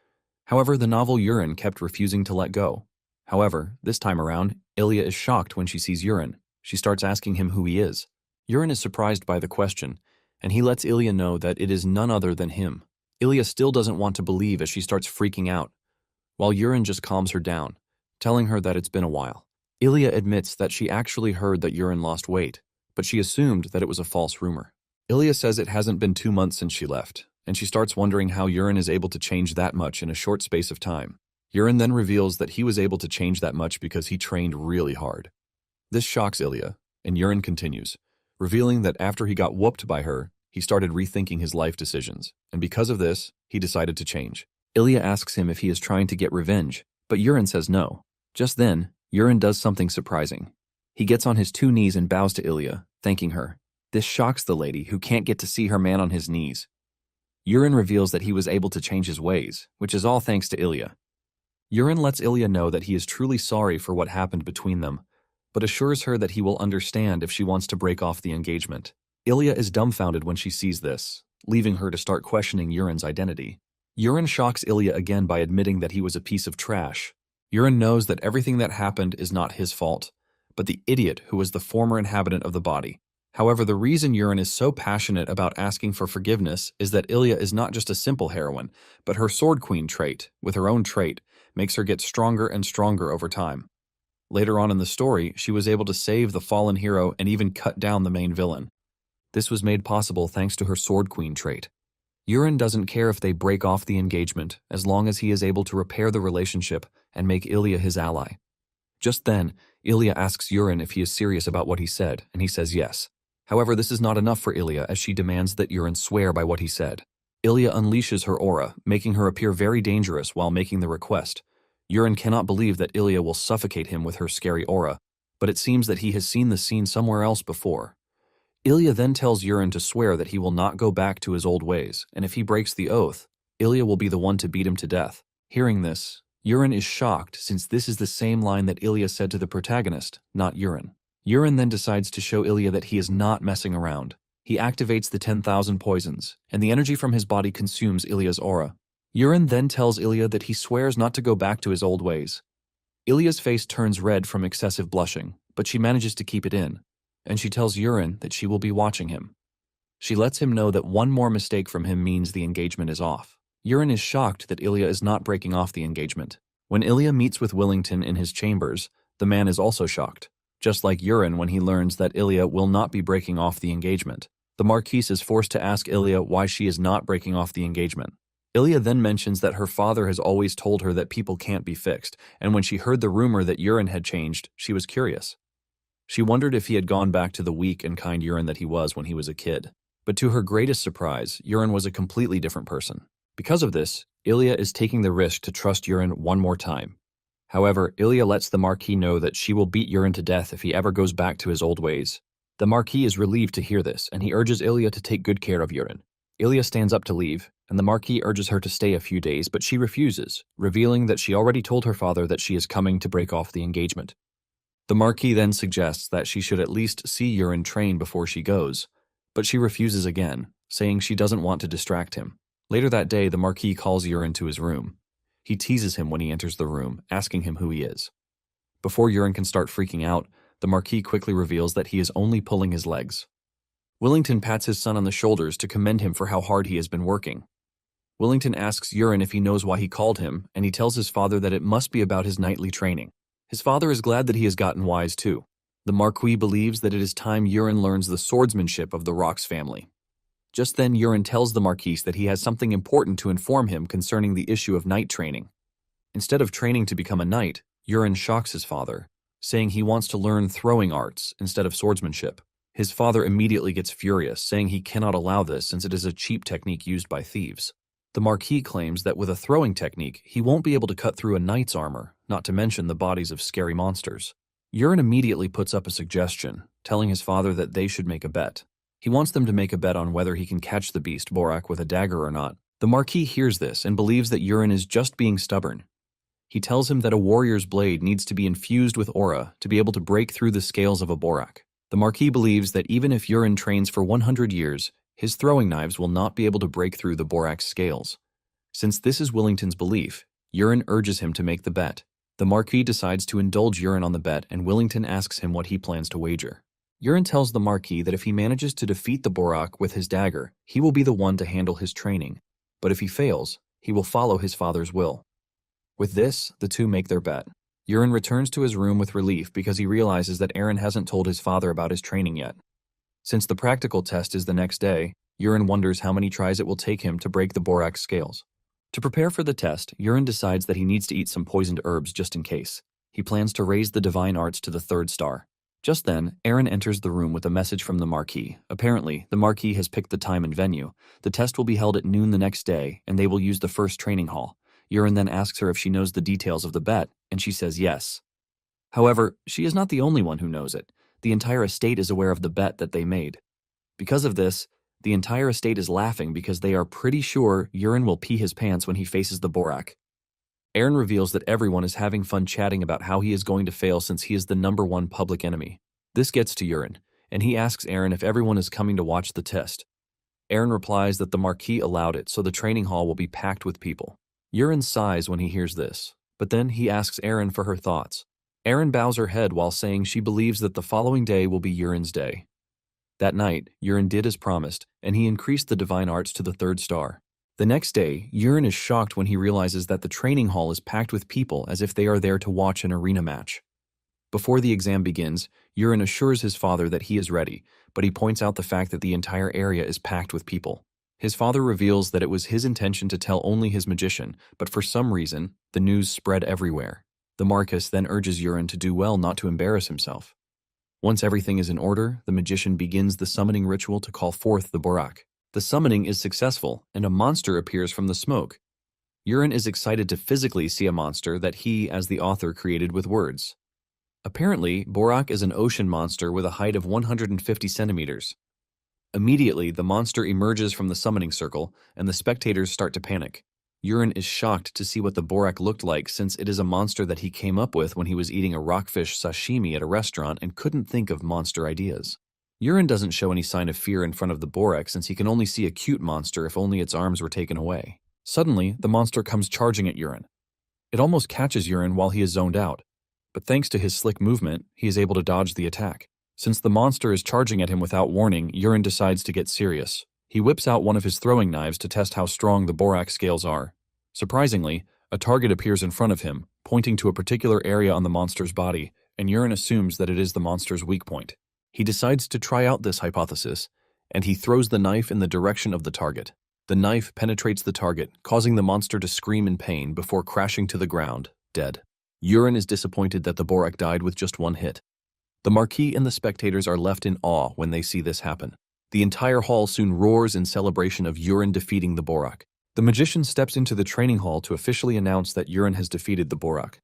However, the novel Urine kept refusing to let go. However, this time around, Ilya is shocked when she sees Urine. She starts asking him who he is. Urine is surprised by the question, and he lets Ilya know that it is none other than him. Ilya still doesn't want to believe as she starts freaking out, while Urine just calms her down, telling her that it's been a while. Ilya admits that she actually heard that Urine lost weight, but she assumed that it was a false rumor. Ilya says it hasn't been 2 months since she left, and she starts wondering how Urine is able to change that much in a short space of time. Urine then reveals that he was able to change that much because he trained really hard. This shocks Ilya, and Urine continues, revealing that after he got whooped by her, he started rethinking his life decisions, and because of this, he decided to change. Ilya asks him if he is trying to get revenge, but Urine says no. Just then, Urine does something surprising. He gets on his 2 knees and bows to Ilya, thanking her. This shocks the lady, who can't get to see her man on his knees. Urine reveals that he was able to change his ways, which is all thanks to Ilya. Urine lets Ilya know that he is truly sorry for what happened between them, but assures her that he will understand if she wants to break off the engagement. Ilya is dumbfounded when she sees this, leaving her to start questioning Urine's identity. Urine shocks Ilya again by admitting that he was a piece of trash. Urine knows that everything that happened is not his fault, but the idiot who was the former inhabitant of the body. However, the reason Urine is so passionate about asking for forgiveness is that Ilya is not just a simple heroine, but her Sword Queen trait, with her own trait, makes her get stronger and stronger over time. Later on in the story, she was able to save the fallen hero and even cut down the main villain. This was made possible thanks to her Sword Queen trait. Urine doesn't care if they break off the engagement, as long as he is able to repair the relationship and make Ilya his ally. Just then, Ilya asks Urine if he is serious about what he said, and he says yes. However, this is not enough for Ilya, as she demands that Urine swear by what he said. Ilya unleashes her aura, making her appear very dangerous while making the request. Urine cannot believe that Ilya will suffocate him with her scary aura, but it seems that he has seen the scene somewhere else before. Ilya then tells Urine to swear that he will not go back to his old ways, and if he breaks the oath, Ilya will be the one to beat him to death. Hearing this, Urine is shocked since this is the same line that Ilya said to the protagonist, not Urine. Urine then decides to show Ilya that he is not messing around. He activates the 10,000 poisons, and the energy from his body consumes Ilya's aura. Urine then tells Ilya that he swears not to go back to his old ways. Ilya's face turns red from excessive blushing, but she manages to keep it in, and she tells Urine that she will be watching him. She lets him know that one more mistake from him means the engagement is off. Urine is shocked that Ilya is not breaking off the engagement. When Ilya meets with Willington in his chambers, the man is also shocked, just like Urine when he learns that Ilya will not be breaking off the engagement. The Marquise is forced to ask Ilya why she is not breaking off the engagement. Ilya then mentions that her father has always told her that people can't be fixed, and when she heard the rumor that Urine had changed, she was curious. She wondered if he had gone back to the weak and kind Urine that he was when he was a kid. But to her greatest surprise, Urine was a completely different person. Because of this, Ilya is taking the risk to trust Urine one more time. However, Ilya lets the Marquis know that she will beat Urine to death if he ever goes back to his old ways. The Marquis is relieved to hear this, and he urges Ilya to take good care of Urine. Ilya stands up to leave, and the Marquis urges her to stay a few days, but she refuses, revealing that she already told her father that she is coming to break off the engagement. The Marquis then suggests that she should at least see Urine train before she goes, but she refuses again, saying she doesn't want to distract him. Later that day, the Marquis calls Urine to his room. He teases him when he enters the room, asking him who he is. Before Urine can start freaking out, the Marquis quickly reveals that he is only pulling his legs. Willington pats his son on the shoulders to commend him for how hard he has been working. Willington asks Urine if he knows why he called him, and he tells his father that it must be about his nightly training. His father is glad that he has gotten wise too. The Marquis believes that it is time Urine learns the swordsmanship of the Rox family. Just then, Urine tells the Marquis that he has something important to inform him concerning the issue of knight training. Instead of training to become a knight, Urine shocks his father, saying he wants to learn throwing arts instead of swordsmanship. His father immediately gets furious, saying he cannot allow this since it is a cheap technique used by thieves. The Marquis claims that with a throwing technique, he won't be able to cut through a knight's armor, not to mention the bodies of scary monsters. Urine immediately puts up a suggestion, telling his father that they should make a bet. He wants them to make a bet on whether he can catch the beast Borak with a dagger or not. The Marquis hears this and believes that Urine is just being stubborn. He tells him that a warrior's blade needs to be infused with aura to be able to break through the scales of a Borak. The Marquis believes that even if Urine trains for 100 years, his throwing knives will not be able to break through the Borak's scales. Since this is Willington's belief, Urine urges him to make the bet. The Marquis decides to indulge Urine on the bet, and Willington asks him what he plans to wager. Urine tells the Marquis that if he manages to defeat the Borak with his dagger, he will be the one to handle his training, but if he fails, he will follow his father's will. With this, the two make their bet. Urine returns to his room with relief because he realizes that Aaron hasn't told his father about his training yet. Since the practical test is the next day, Urine wonders how many tries it will take him to break the Borak's scales. To prepare for the test, Urine decides that he needs to eat some poisoned herbs just in case. He plans to raise the divine arts to the 3rd star. Just then, Aaron enters the room with a message from the Marquis. Apparently, the Marquis has picked the time and venue. The test will be held at noon the next day, and they will use the first training hall. Urine then asks her if she knows the details of the bet, and she says yes. However, she is not the only one who knows it. The entire estate is aware of the bet that they made. Because of this, the entire estate is laughing because they are pretty sure Urine will pee his pants when he faces the Borak. Aaron reveals that everyone is having fun chatting about how he is going to fail since he is the #1 public enemy. This gets to Urine, and he asks Aaron if everyone is coming to watch the test. Aaron replies that the Marquis allowed it, so the training hall will be packed with people. Urine sighs when he hears this, but then he asks Aaron for her thoughts. Aaron bows her head while saying she believes that the following day will be Urine's day. That night, Urine did as promised, and he increased the divine arts to the 3rd star. The next day, Urine is shocked when he realizes that the training hall is packed with people as if they are there to watch an arena match. Before the exam begins, Urine assures his father that he is ready, but he points out the fact that the entire area is packed with people. His father reveals that it was his intention to tell only his magician, but for some reason, the news spread everywhere. The Marquis then urges Urine to do well not to embarrass himself. Once everything is in order, the magician begins the summoning ritual to call forth the Borak. The summoning is successful, and a monster appears from the smoke. Urine is excited to physically see a monster that he, as the author, created with words. Apparently, Borak is an ocean monster with a height of 150 centimeters. Immediately, the monster emerges from the summoning circle, and the spectators start to panic. Urine is shocked to see what the Borak looked like since it is a monster that he came up with when he was eating a rockfish sashimi at a restaurant and couldn't think of monster ideas. Urine doesn't show any sign of fear in front of the Borak since he can only see a cute monster if only its arms were taken away. Suddenly, the monster comes charging at Urine. It almost catches Urine while he is zoned out, but thanks to his slick movement, he is able to dodge the attack. Since the monster is charging at him without warning, Urine decides to get serious. He whips out one of his throwing knives to test how strong the Borak scales are. Surprisingly, a target appears in front of him, pointing to a particular area on the monster's body, and Urine assumes that it is the monster's weak point. He decides to try out this hypothesis, and he throws the knife in the direction of the target. The knife penetrates the target, causing the monster to scream in pain before crashing to the ground, dead. Urine is disappointed that the Borak died with just one hit. The Marquis and the spectators are left in awe when they see this happen. The entire hall soon roars in celebration of Urine defeating the Borak. The magician steps into the training hall to officially announce that Urine has defeated the Borak.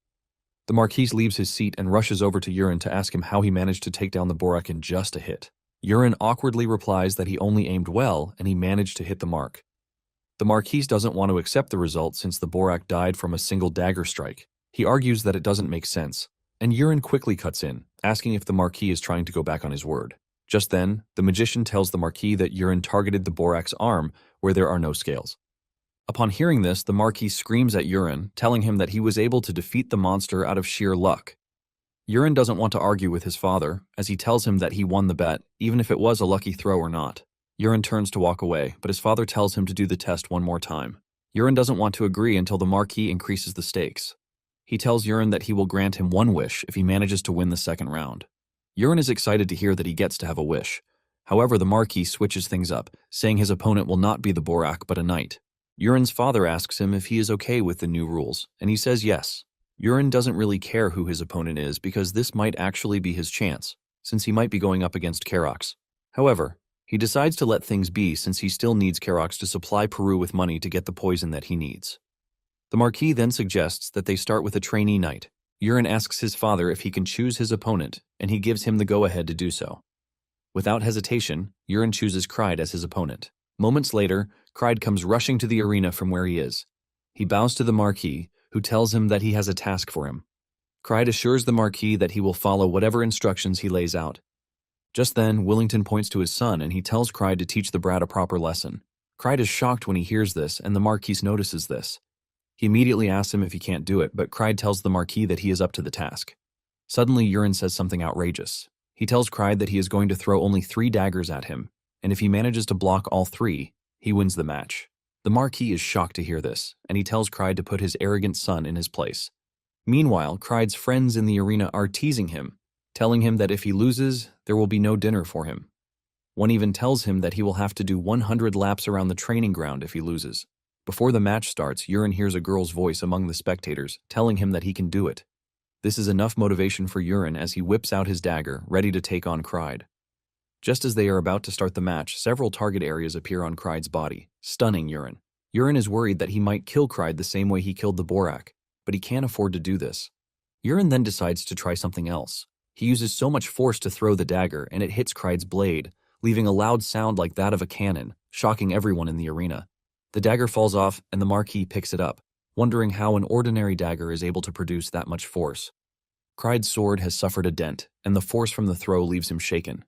The Marquis leaves his seat and rushes over to Urine to ask him how he managed to take down the Borak in just a hit. Urine awkwardly replies that he only aimed well and he managed to hit the mark. The Marquis doesn't want to accept the result since the Borak died from a single dagger strike. He argues that it doesn't make sense, and Urine quickly cuts in, asking if the Marquis is trying to go back on his word. Just then, the magician tells the Marquis that Urine targeted the Borak's arm where there are no scales. Upon hearing this, the Marquis screams at Urine, telling him that he was able to defeat the monster out of sheer luck. Urine doesn't want to argue with his father, as he tells him that he won the bet, even if it was a lucky throw or not. Urine turns to walk away, but his father tells him to do the test one more time. Urine doesn't want to agree until the Marquis increases the stakes. He tells Urine that he will grant him one wish if he manages to win the second round. Urine is excited to hear that he gets to have a wish. However, the Marquis switches things up, saying his opponent will not be the Borak but a knight. Urine's father asks him if he is okay with the new rules, and he says yes. Urine doesn't really care who his opponent is because this might actually be his chance, since he might be going up against Karox. However, he decides to let things be since he still needs Karox to supply Peru with money to get the poison that he needs. The Marquis then suggests that they start with a trainee knight. Urine asks his father if he can choose his opponent, and he gives him the go-ahead to do so. Without hesitation, Urine chooses Kryde as his opponent. Moments later, Kryde comes rushing to the arena from where he is. He bows to the Marquis, who tells him that he has a task for him. Kryde assures the Marquis that he will follow whatever instructions he lays out. Just then, Willington points to his son and he tells Kryde to teach the brat a proper lesson. Kryde is shocked when he hears this, and the Marquis notices this. He immediately asks him if he can't do it, but Kryde tells the Marquis that he is up to the task. Suddenly, Urine says something outrageous. He tells Kryde that he is going to throw only 3 daggers at him, and if he manages to block all 3, he wins the match. The Marquis is shocked to hear this, and he tells Kryde to put his arrogant son in his place. Meanwhile, Kryde's friends in the arena are teasing him, telling him that if he loses, there will be no dinner for him. One even tells him that he will have to do 100 laps around the training ground if he loses. Before the match starts, Urine hears a girl's voice among the spectators, telling him that he can do it. This is enough motivation for Urine as he whips out his dagger, ready to take on Kryde. Just as they are about to start the match, several target areas appear on Kryde's body, stunning Urine. Urine is worried that he might kill Kryde the same way he killed the Borak, but he can't afford to do this. Urine then decides to try something else. He uses so much force to throw the dagger, and it hits Kryde's blade, leaving a loud sound like that of a cannon, shocking everyone in the arena. The dagger falls off, and the Marquis picks it up, wondering how an ordinary dagger is able to produce that much force. Kryde's sword has suffered a dent, and the force from the throw leaves him shaken.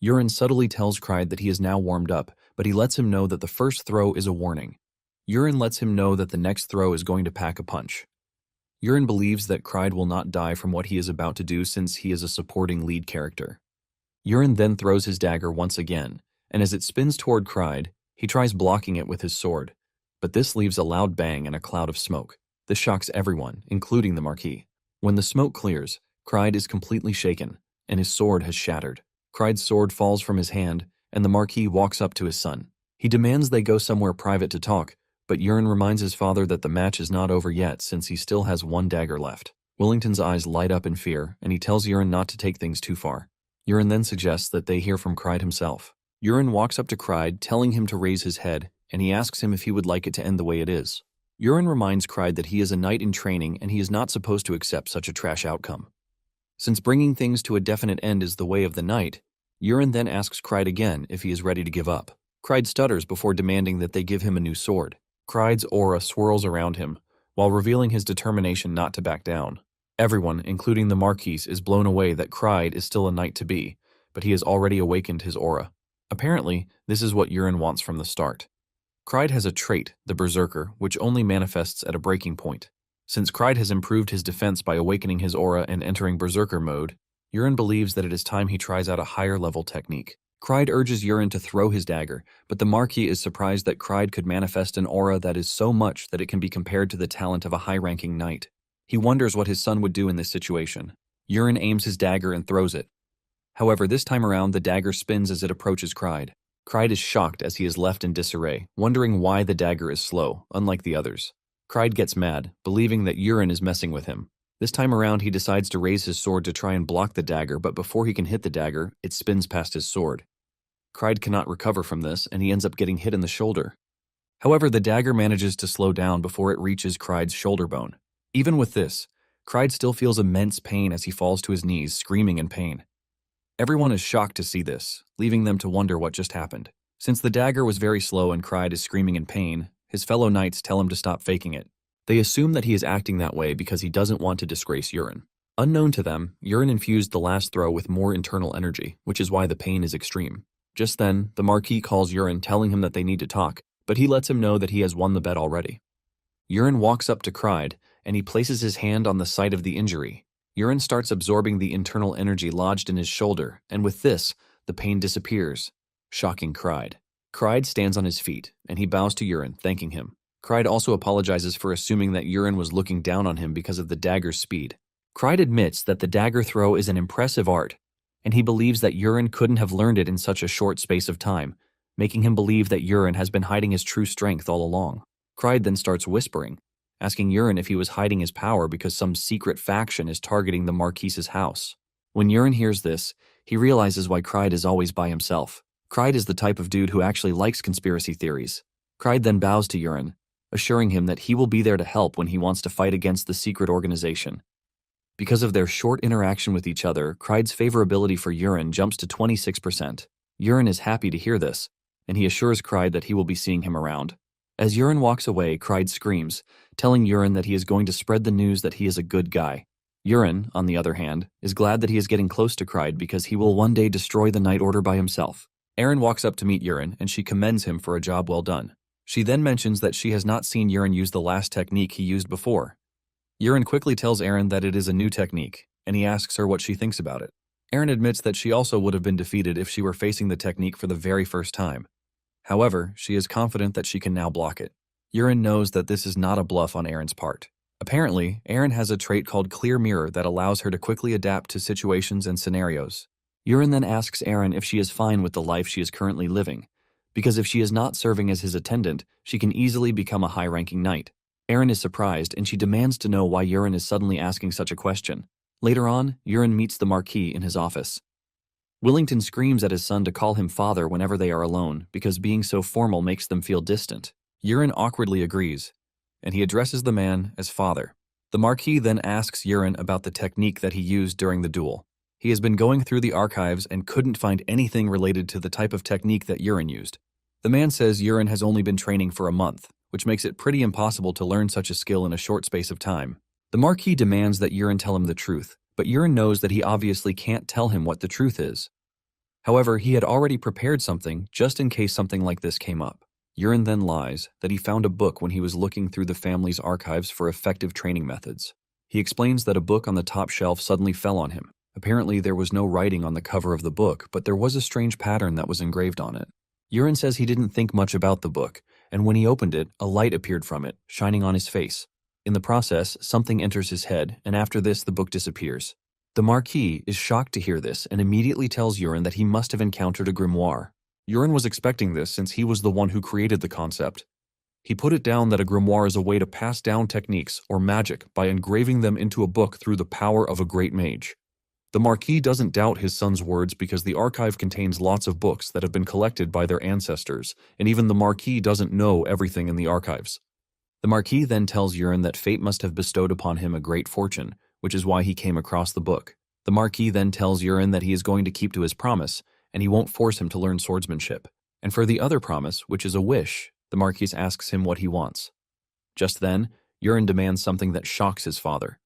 Urine subtly tells Kryde that he is now warmed up, but he lets him know that the first throw is a warning. Urine lets him know that the next throw is going to pack a punch. Urine believes that Kryde will not die from what he is about to do since he is a supporting lead character. Urine then throws his dagger once again, and as it spins toward Kryde, he tries blocking it with his sword, but this leaves a loud bang and a cloud of smoke. This shocks everyone, including the Marquis. When the smoke clears, Kryde is completely shaken, and his sword has shattered. Kryde's sword falls from his hand, and the Marquis walks up to his son. He demands they go somewhere private to talk, but Urine reminds his father that the match is not over yet since he still has 1 dagger left. Willington's eyes light up in fear, and he tells Urine not to take things too far. Urine then suggests that they hear from Kryde himself. Urine walks up to Kryde, telling him to raise his head, and he asks him if he would like it to end the way it is. Urine reminds Kryde that he is a knight in training and he is not supposed to accept such a trash outcome. Since bringing things to a definite end is the way of the knight, Urine then asks Kryde again if he is ready to give up. Kryde stutters before demanding that they give him a new sword. Kryde's aura swirls around him, while revealing his determination not to back down. Everyone, including the Marquis, is blown away that Kryde is still a knight-to-be, but he has already awakened his aura. Apparently, this is what Urine wants from the start. Kryde has a trait, the Berserker, which only manifests at a breaking point. Since Kryde has improved his defense by awakening his aura and entering Berserker mode, Urine believes that it is time he tries out a higher-level technique. Kryde urges Urine to throw his dagger, but the Marquis is surprised that Kryde could manifest an aura that is so much that it can be compared to the talent of a high-ranking knight. He wonders what his son would do in this situation. Urine aims his dagger and throws it. However, this time around, the dagger spins as it approaches Kryde. Kryde is shocked as he is left in disarray, wondering why the dagger is slow, unlike the others. Kryde gets mad, believing that Urine is messing with him. This time around, he decides to raise his sword to try and block the dagger, but before he can hit the dagger, it spins past his sword. Kryde cannot recover from this, and he ends up getting hit in the shoulder. However, the dagger manages to slow down before it reaches Kryde's shoulder bone. Even with this, Kryde still feels immense pain as he falls to his knees, screaming in pain. Everyone is shocked to see this, leaving them to wonder what just happened. Since the dagger was very slow and Kryde is screaming in pain, his fellow knights tell him to stop faking it. They assume that he is acting that way because he doesn't want to disgrace Urine. Unknown to them, Urine infused the last throw with more internal energy, which is why the pain is extreme. Just then, the Marquis calls Urine, telling him that they need to talk, but he lets him know that he has won the bet already. Urine walks up to Kryde, and he places his hand on the site of the injury. Urine starts absorbing the internal energy lodged in his shoulder, and with this, the pain disappears, shocking Kryde. Kryde stands on his feet, and he bows to Urine, thanking him. Cried also apologizes for assuming that Yurin was looking down on him because of the dagger's speed. Cried admits that the dagger throw is an impressive art, and he believes that Yurin couldn't have learned it in such a short space of time, making him believe that Yurin has been hiding his true strength all along. Cried then starts whispering, asking Yurin if he was hiding his power because some secret faction is targeting the Marquise's house. When Yurin hears this, he realizes why Cried is always by himself. Cried is the type of dude who actually likes conspiracy theories. Cried then bows to Yurin, assuring him that he will be there to help when he wants to fight against the secret organization. Because of their short interaction with each other, Cried's favorability for Yurin jumps to 26%. Yurin is happy to hear this, and he assures Cried that he will be seeing him around. As Yurin walks away, Cried screams, telling Yurin that he is going to spread the news that he is a good guy. Yurin, on the other hand, is glad that he is getting close to Cried because he will one day destroy the Night Order by himself. Eren walks up to meet Yurin, and she commends him for a job well done. She then mentions that she has not seen Yurin use the last technique he used before. Yurin quickly tells Eren that it is a new technique, and he asks her what she thinks about it. Eren admits that she also would have been defeated if she were facing the technique for the very first time. However, she is confident that she can now block it. Yurin knows that this is not a bluff on Eren's part. Apparently, Eren has a trait called Clear Mirror that allows her to quickly adapt to situations and scenarios. Yurin then asks Eren if she is fine with the life she is currently living, because if she is not serving as his attendant, she can easily become a high-ranking knight. Eren is surprised, and she demands to know why Yurin is suddenly asking such a question. Later on, Yurin meets the Marquis in his office. Willington screams at his son to call him father whenever they are alone, because being so formal makes them feel distant. Yurin awkwardly agrees, and he addresses the man as father. The Marquis then asks Yurin about the technique that he used during the duel. He has been going through the archives and couldn't find anything related to the type of technique that Yurin used. The man says Yurin has only been training for a month, which makes it pretty impossible to learn such a skill in a short space of time. The Marquis demands that Yurin tell him the truth, but Yurin knows that he obviously can't tell him what the truth is. However, he had already prepared something just in case something like this came up. Yurin then lies that he found a book when he was looking through the family's archives for effective training methods. He explains that a book on the top shelf suddenly fell on him. Apparently, there was no writing on the cover of the book, but there was a strange pattern that was engraved on it. Yurin says he didn't think much about the book, and when he opened it, a light appeared from it, shining on his face. In the process, something enters his head, and after this, the book disappears. The Marquis is shocked to hear this and immediately tells Yurin that he must have encountered a grimoire. Yurin was expecting this since he was the one who created the concept. He put it down that a grimoire is a way to pass down techniques or magic by engraving them into a book through the power of a great mage. The Marquis doesn't doubt his son's words because the archive contains lots of books that have been collected by their ancestors, and even the Marquis doesn't know everything in the archives. The Marquis then tells Yurin that fate must have bestowed upon him a great fortune, which is why he came across the book. The Marquis then tells Yurin that he is going to keep to his promise, and he won't force him to learn swordsmanship. And for the other promise, which is a wish, the Marquis asks him what he wants. Just then, Yurin demands something that shocks his father.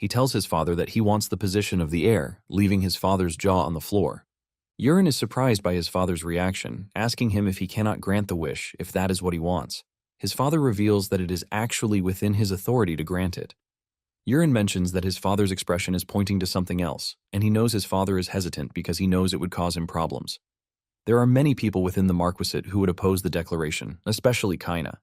He tells his father that he wants the position of the heir, leaving his father's jaw on the floor. Yurin is surprised by his father's reaction, asking him if he cannot grant the wish if that is what he wants. His father reveals that it is actually within his authority to grant it. Yurin mentions that his father's expression is pointing to something else, and he knows his father is hesitant because he knows it would cause him problems. There are many people within the Marquisate who would oppose the declaration, especially Kaina.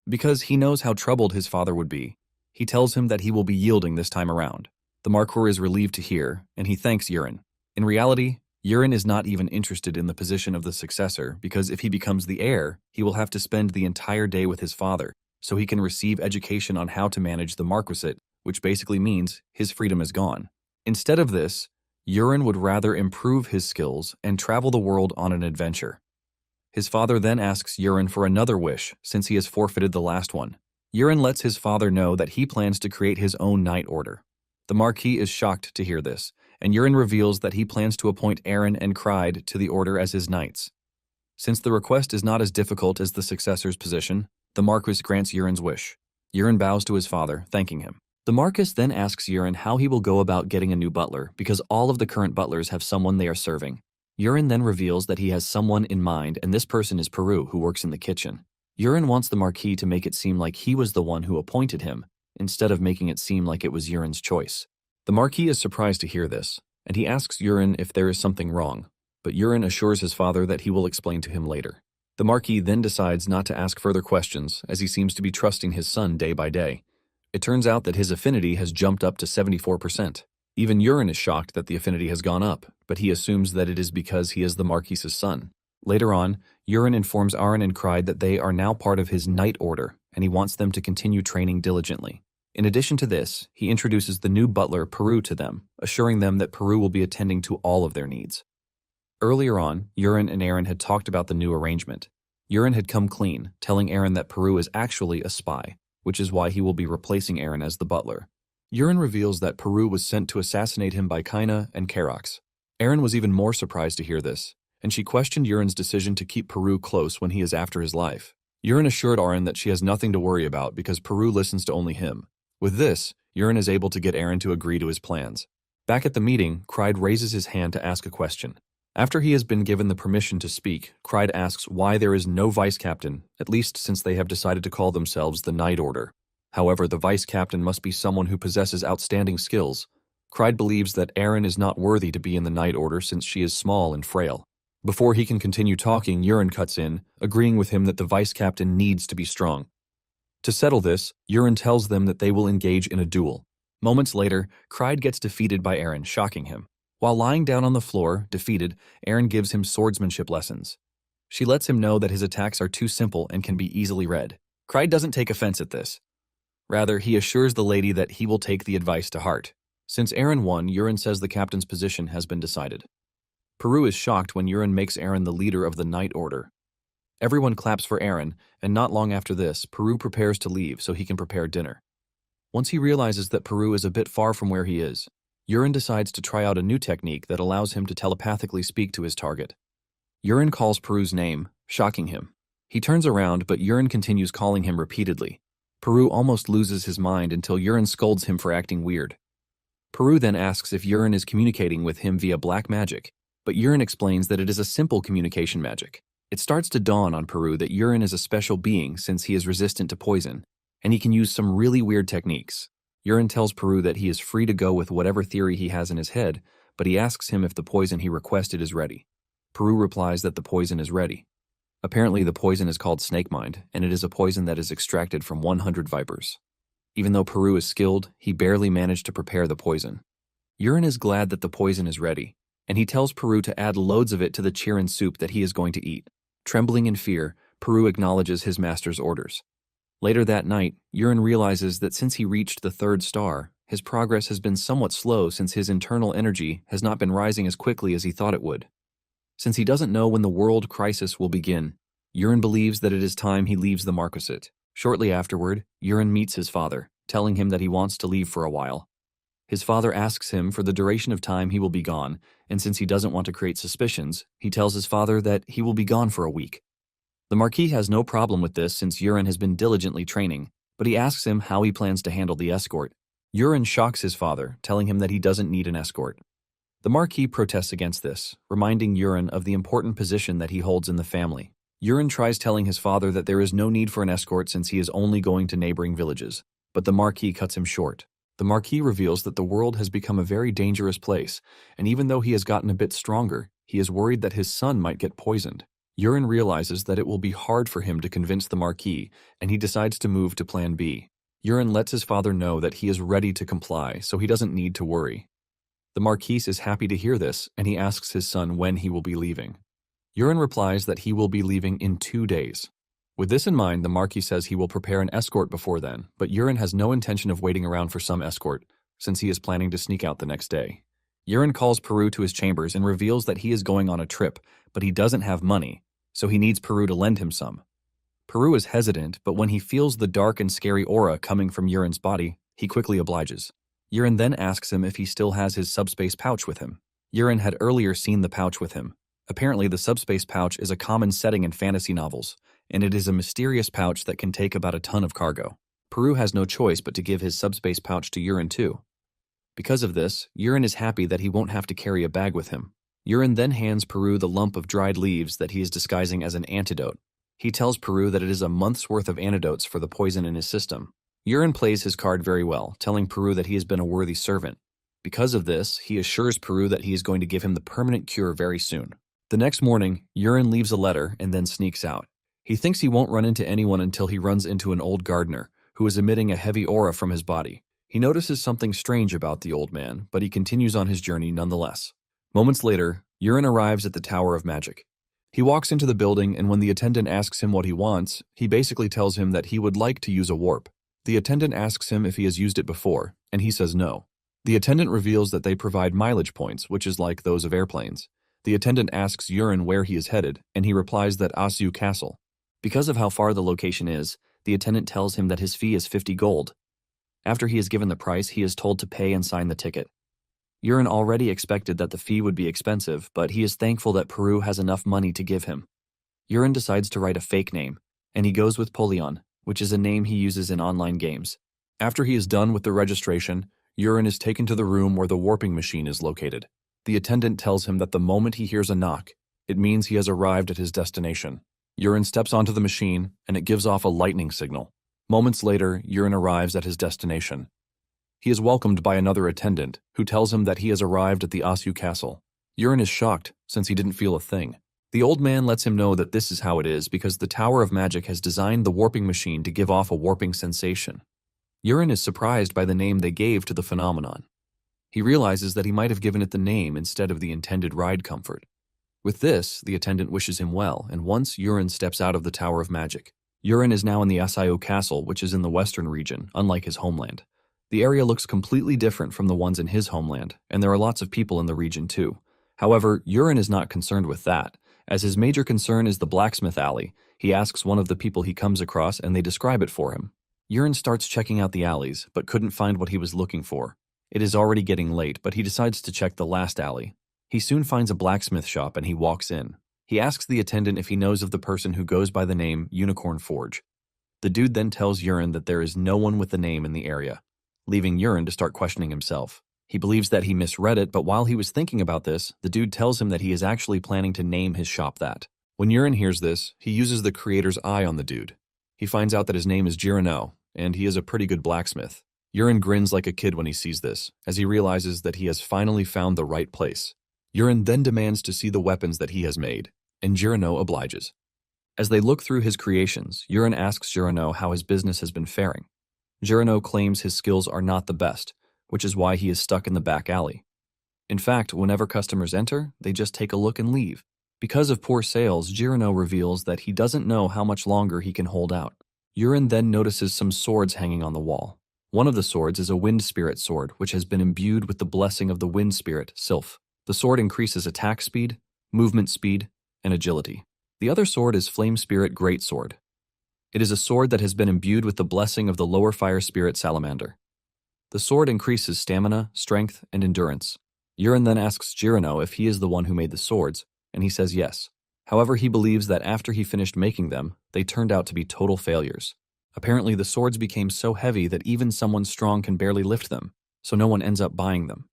Because he knows how troubled his father would be, he tells him that he will be yielding this time around. The Marquis is relieved to hear, and he thanks Yurin. In reality, Yurin is not even interested in the position of the successor because if he becomes the heir, he will have to spend the entire day with his father, so he can receive education on how to manage the Marquisate, which basically means his freedom is gone. Instead of this, Yurin would rather improve his skills and travel the world on an adventure. His father then asks Yurin for another wish since he has forfeited the last one. Yurin lets his father know that he plans to create his own Night Order. The Marquis is shocked to hear this, and Yurin reveals that he plans to appoint Eren and Cried to the Order as his knights. Since the request is not as difficult as the successor's position, the Marquis grants Yurin's wish. Yurin bows to his father, thanking him. The Marquis then asks Yurin how he will go about getting a new butler because all of the current butlers have someone they are serving. Yurin then reveals that he has someone in mind, and this person is Peru, who works in the kitchen. Yurin wants the Marquis to make it seem like he was the one who appointed him, instead of making it seem like it was Yurin's choice. The Marquis is surprised to hear this, and he asks Yurin if there is something wrong, but Yurin assures his father that he will explain to him later. The Marquis then decides not to ask further questions, as he seems to be trusting his son day by day. It turns out that his affinity has jumped up to 74%. Even Urien is shocked that the affinity has gone up, but he assumes that it is because he is the Marquis's son. Later on, Urien informs Arin and Kryde that they are now part of his Knight Order, and he wants them to continue training diligently. In addition to this, he introduces the new butler, Peru, to them, assuring them that Peru will be attending to all of their needs. Earlier on, Urien and Aaron had talked about the new arrangement. Urien had come clean, telling Aaron that Peru is actually a spy, which is why he will be replacing Aaron as the butler. Urien reveals that Peru was sent to assassinate him by Kaina and Karox. Aaron was even more surprised to hear this, and she questioned Urien's decision to keep Peru close when he is after his life. Urien assured Aaron that she has nothing to worry about because Peru listens to only him. With this, Urien is able to get Aaron to agree to his plans. Back at the meeting, Kryde raises his hand to ask a question. After he has been given the permission to speak, Kryde asks why there is no vice-captain, at least since they have decided to call themselves the Knight Order. However, the vice-captain must be someone who possesses outstanding skills. Kryde believes that Aaron is not worthy to be in the Knight Order since she is small and frail. Before he can continue talking, Urien cuts in, agreeing with him that the vice-captain needs to be strong. To settle this, Urien tells them that they will engage in a duel. Moments later, Kryde gets defeated by Aaron, shocking him. While lying down on the floor, defeated, Aaron gives him swordsmanship lessons. She lets him know that his attacks are too simple and can be easily read. Kryde doesn't take offense at this. Rather, he assures the lady that he will take the advice to heart. Since Aaron won, Urien says the captain's position has been decided. Peru is shocked when Urien makes Aaron the leader of the Knight Order. Everyone claps for Aaron, and not long after this, Peru prepares to leave so he can prepare dinner. Once he realizes that Peru is a bit far from where he is, Urien decides to try out a new technique that allows him to telepathically speak to his target. Urien calls Peru's name, shocking him. He turns around, but Urien continues calling him repeatedly. Peru almost loses his mind until Urien scolds him for acting weird. Peru then asks if Urien is communicating with him via black magic, but Urien explains that it is a simple communication magic. It starts to dawn on Peru that Urien is a special being since he is resistant to poison, and he can use some really weird techniques. Urien tells Peru that he is free to go with whatever theory he has in his head, but he asks him if the poison he requested is ready. Peru replies that the poison is ready. Apparently, the poison is called snake mind, and it is a poison that is extracted from 100 vipers. Even though Peru is skilled, he barely managed to prepare the poison. Urien is glad that the poison is ready, and he tells Peru to add loads of it to the chirin soup that he is going to eat. Trembling in fear, Peru acknowledges his master's orders. Later that night, Urien realizes that since he reached the 3rd star, his progress has been somewhat slow since his internal energy has not been rising as quickly as he thought it would. Since he doesn't know when the world crisis will begin, Urien believes that it is time he leaves the Marquisate. Shortly afterward, Urien meets his father, telling him that he wants to leave for a while. His father asks him for the duration of time he will be gone, and since he doesn't want to create suspicions, he tells his father that he will be gone for a week. The Marquis has no problem with this since Urien has been diligently training, but he asks him how he plans to handle the escort. Urien shocks his father, telling him that he doesn't need an escort. The Marquis protests against this, reminding Urien of the important position that he holds in the family. Urien tries telling his father that there is no need for an escort since he is only going to neighboring villages, but the Marquis cuts him short. The Marquis reveals that the world has become a very dangerous place, and even though he has gotten a bit stronger, he is worried that his son might get poisoned. Urien realizes that it will be hard for him to convince the Marquis, and he decides to move to Plan B. Urien lets his father know that he is ready to comply, so he doesn't need to worry. The Marquis is happy to hear this, and he asks his son when he will be leaving. Urien replies that he will be leaving in 2 days. With this in mind, the Marquis says he will prepare an escort before then, but Urien has no intention of waiting around for some escort, since he is planning to sneak out the next day. Urien calls Peru to his chambers and reveals that he is going on a trip, but he doesn't have money, so he needs Peru to lend him some. Peru is hesitant, but when he feels the dark and scary aura coming from Urien's body, he quickly obliges. Urien then asks him if he still has his subspace pouch with him. Urien had earlier seen the pouch with him. Apparently, the subspace pouch is a common setting in fantasy novels, and it is a mysterious pouch that can take about a ton of cargo. Peru has no choice but to give his subspace pouch to Urien too. Because of this, Urien is happy that he won't have to carry a bag with him. Urien then hands Peru the lump of dried leaves that he is disguising as an antidote. He tells Peru that it is a month's worth of antidotes for the poison in his system. Urien plays his card very well, telling Peru that he has been a worthy servant. Because of this, he assures Peru that he is going to give him the permanent cure very soon. The next morning, Urine leaves a letter and then sneaks out. He thinks he won't run into anyone until he runs into an old gardener, who is emitting a heavy aura from his body. He notices something strange about the old man, but he continues on his journey nonetheless. Moments later, Urine arrives at the Tower of Magic. He walks into the building, and when the attendant asks him what he wants, he basically tells him that he would like to use a warp. The attendant asks him if he has used it before, and he says no. The attendant reveals that they provide mileage points, which is like those of airplanes. The attendant asks Urine where he is headed, and he replies that Asura Castle. Because of how far the location is, the attendant tells him that his fee is 50 gold. After he is given the price, he is told to pay and sign the ticket. Urine already expected that the fee would be expensive, but he is thankful that Peru has enough money to give him. Urine decides to write a fake name, and he goes with Polion, which is a name he uses in online games. After he is done with the registration, Urine is taken to the room where the warping machine is located. The attendant tells him that the moment he hears a knock, it means he has arrived at his destination. Urine steps onto the machine, and it gives off a lightning signal. Moments later, Urine arrives at his destination. He is welcomed by another attendant, who tells him that he has arrived at the Asura Castle. Urine is shocked, since he didn't feel a thing. The old man lets him know that this is how it is because the Tower of Magic has designed the warping machine to give off a warping sensation. Urine is surprised by the name they gave to the phenomenon. He realizes that he might have given it the name instead of the intended ride comfort. With this, the attendant wishes him well, and once Urine steps out of the Tower of Magic, Urine is now in the Asura Castle, which is in the western region, unlike his homeland. The area looks completely different from the ones in his homeland, and there are lots of people in the region too. However, Urine is not concerned with that. As his major concern is the blacksmith alley, he asks one of the people he comes across and they describe it for him. Urine starts checking out the alleys, but couldn't find what he was looking for. It is already getting late, but he decides to check the last alley. He soon finds a blacksmith shop and he walks in. He asks the attendant if he knows of the person who goes by the name Unicorn Forge. The dude then tells Urine that there is no one with the name in the area, leaving Urine to start questioning himself. He believes that he misread it, but while he was thinking about this, the dude tells him that he is actually planning to name his shop that. When Urine hears this, he uses the creator's eye on the dude. He finds out that his name is Jirano, and he is a pretty good blacksmith. Urine grins like a kid when he sees this, as he realizes that he has finally found the right place. Urine then demands to see the weapons that he has made, and Jirano obliges. As they look through his creations, Urine asks Jirano how his business has been faring. Jirano claims his skills are not the best, which is why he is stuck in the back alley. In fact, whenever customers enter, they just take a look and leave. Because of poor sales, Jirano reveals that he doesn't know how much longer he can hold out. Urine then notices some swords hanging on the wall. One of the swords is a wind spirit sword, which has been imbued with the blessing of the wind spirit, Sylph. The sword increases attack speed, movement speed, and agility. The other sword is Flame Spirit Greatsword. It is a sword that has been imbued with the blessing of the lower fire spirit Salamander. The sword increases stamina, strength, and endurance. Urine then asks Jirano if he is the one who made the swords, and he says yes. However, he believes that after he finished making them, they turned out to be total failures. Apparently, the swords became so heavy that even someone strong can barely lift them, so no one ends up buying them.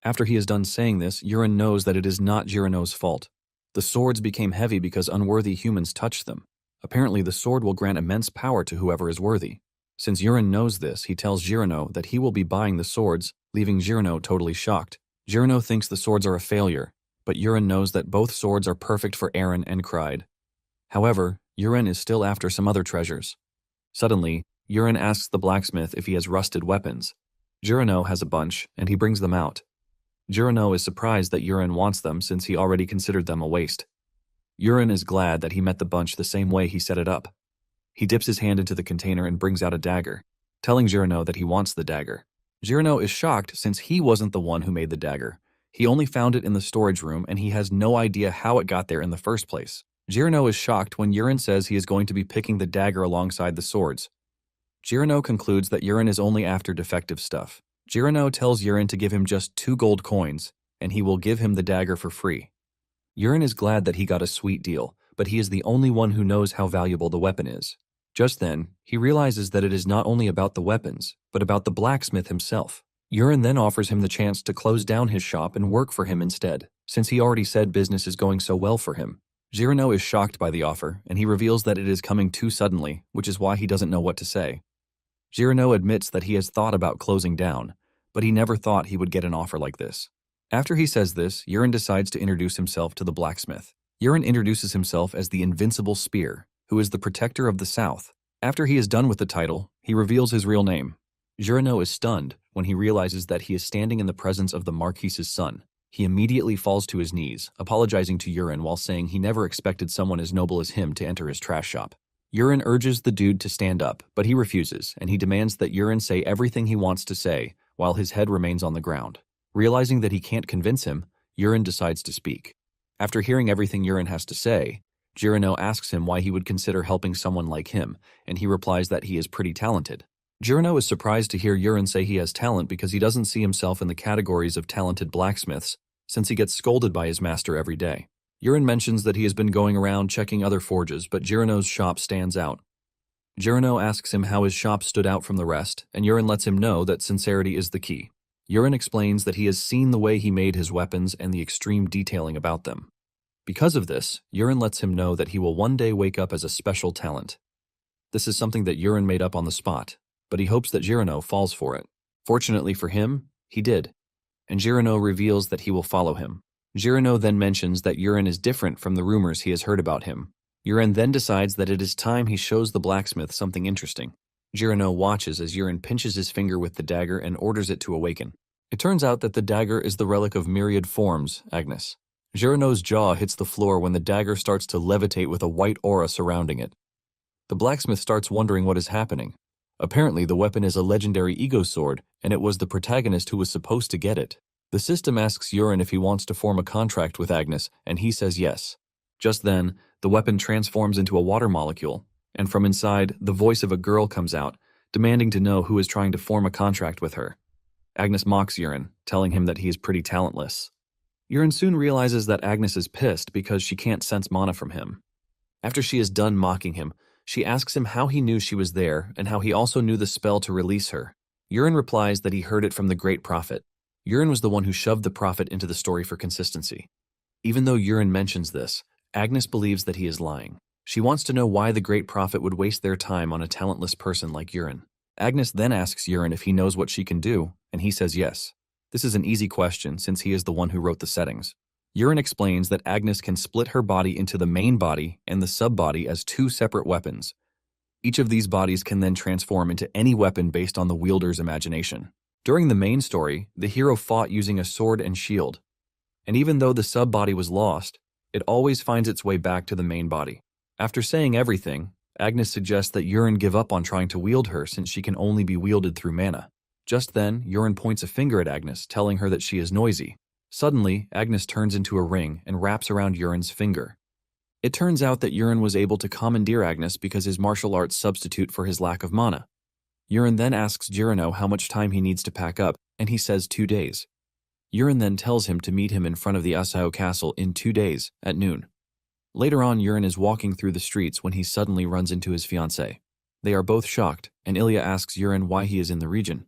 After he is done saying this, Urine knows that it is not Jirano's fault. The swords became heavy because unworthy humans touched them. Apparently, the sword will grant immense power to whoever is worthy. Since Urine knows this, he tells Jirano that he will be buying the swords, leaving Jirano totally shocked. Jirano thinks the swords are a failure, but Urine knows that both swords are perfect for Aaron and Cried. However, Urine is still after some other treasures. Suddenly, Urine asks the blacksmith if he has rusted weapons. Jirano has a bunch, and he brings them out. Jirano is surprised that Urine wants them since he already considered them a waste. Urine is glad that he met the bunch the same way he set it up. He dips his hand into the container and brings out a dagger, telling Jirano that he wants the dagger. Jirano is shocked since he wasn't the one who made the dagger. He only found it in the storage room and he has no idea how it got there in the first place. Jirano is shocked when Urine says he is going to be picking the dagger alongside the swords. Jirano concludes that Urine is only after defective stuff. Jirano tells Urine to give him just 2 gold coins, and he will give him the dagger for free. Urine is glad that he got a sweet deal, but he is the only one who knows how valuable the weapon is. Just then, he realizes that it is not only about the weapons, but about the blacksmith himself. Urine then offers him the chance to close down his shop and work for him instead, since he already said business is going so well for him. Jirano is shocked by the offer, and he reveals that it is coming too suddenly, which is why he doesn't know what to say. Jirano admits that he has thought about closing down, but he never thought he would get an offer like this. After he says this, Yurin decides to introduce himself to the blacksmith. Yurin introduces himself as the Invincible Spear, who is the protector of the South. After he is done with the title, he reveals his real name. Jurino is stunned when he realizes that he is standing in the presence of the Marquise's son. He immediately falls to his knees, apologizing to Yurin while saying he never expected someone as noble as him to enter his trash shop. Yurin urges the dude to stand up, but he refuses, and he demands that Yurin say everything he wants to say while his head remains on the ground. Realizing that he can't convince him, Yurin decides to speak. After hearing everything Yurin has to say, Jurino asks him why he would consider helping someone like him, and he replies that he is pretty talented. Jurino is surprised to hear Yurin say he has talent because he doesn't see himself in the categories of talented blacksmiths, since he gets scolded by his master every day. Yurin mentions that he has been going around checking other forges, but Jurino's shop stands out. Jurino asks him how his shop stood out from the rest, and Yurin lets him know that sincerity is the key. Yurin explains that he has seen the way he made his weapons and the extreme detailing about them. Because of this, Yurin lets him know that he will one day wake up as a special talent. This is something that Yurin made up on the spot, but he hopes that Jurino falls for it. Fortunately for him, he did, and Jurino reveals that he will follow him. Jurino then mentions that Yurin is different from the rumors he has heard about him. Yurin then decides that it is time he shows the blacksmith something interesting. Jurino watches as Yurin pinches his finger with the dagger and orders it to awaken. It turns out that the dagger is the relic of myriad forms, Agnes. Jurino's jaw hits the floor when the dagger starts to levitate with a white aura surrounding it. The blacksmith starts wondering what is happening. Apparently, the weapon is a legendary ego sword, and it was the protagonist who was supposed to get it. The system asks Yurin if he wants to form a contract with Agnes, and he says yes. Just then, the weapon transforms into a water molecule, and from inside, the voice of a girl comes out, demanding to know who is trying to form a contract with her. Agnes mocks Yurin, telling him that he is pretty talentless. Yurin soon realizes that Agnes is pissed because she can't sense mana from him. After she is done mocking him, she asks him how he knew she was there and how he also knew the spell to release her. Yurin replies that he heard it from the Great Prophet. Yurin was the one who shoved the prophet into the story for consistency. Even though Yurin mentions this, Agnes believes that he is lying. She wants to know why the Great Prophet would waste their time on a talentless person like Yurin. Agnes then asks Yurin if he knows what she can do, and he says yes. This is an easy question since he is the one who wrote the settings. Yurin explains that Agnes can split her body into the main body and the sub-body as two separate weapons. Each of these bodies can then transform into any weapon based on the wielder's imagination. During the main story, the hero fought using a sword and shield, and even though the sub-body was lost, it always finds its way back to the main body. After saying everything, Agnes suggests that Yurin give up on trying to wield her since she can only be wielded through mana. Just then, Yurin points a finger at Agnes, telling her that she is noisy. Suddenly, Agnes turns into a ring and wraps around Yurin's finger. It turns out that Yurin was able to commandeer Agnes because his martial arts substitute for his lack of mana. Yurin then asks Jurino how much time he needs to pack up, and he says 2 days. Yurin then tells him to meet him in front of the Asao castle in 2 days, at noon. Later on, Yurin is walking through the streets when he suddenly runs into his fiancée. They are both shocked, and Ilya asks Yurin why he is in the region.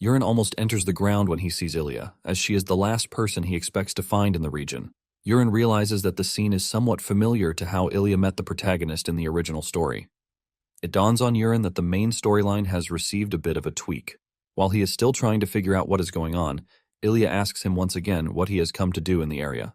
Yurin almost enters the ground when he sees Ilya, as she is the last person he expects to find in the region. Yurin realizes that the scene is somewhat familiar to how Ilya met the protagonist in the original story. It dawns on Yurin that the main storyline has received a bit of a tweak. While he is still trying to figure out what is going on, Ilya asks him once again what he has come to do in the area.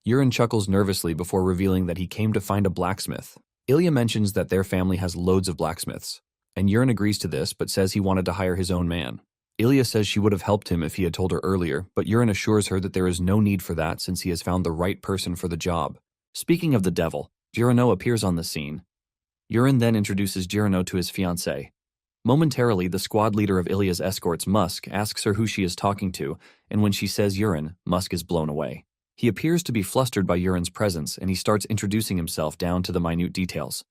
Yurin chuckles nervously before revealing that he came to find a blacksmith. Ilya mentions that their family has loads of blacksmiths, and Yurin agrees to this but says he wanted to hire his own man. Ilya says she would have helped him if he had told her earlier, but Yurin assures her that there is no need for that since he has found the right person for the job. Speaking of the devil, Jurino appears on the scene. Yurin then introduces Jurino to his fiancée. Momentarily, the squad leader of Ilya's escorts, Musk, asks her who she is talking to, and when she says Yurin, Musk is blown away. He appears to be flustered by Yurin's presence, and he starts introducing himself down to the minute details.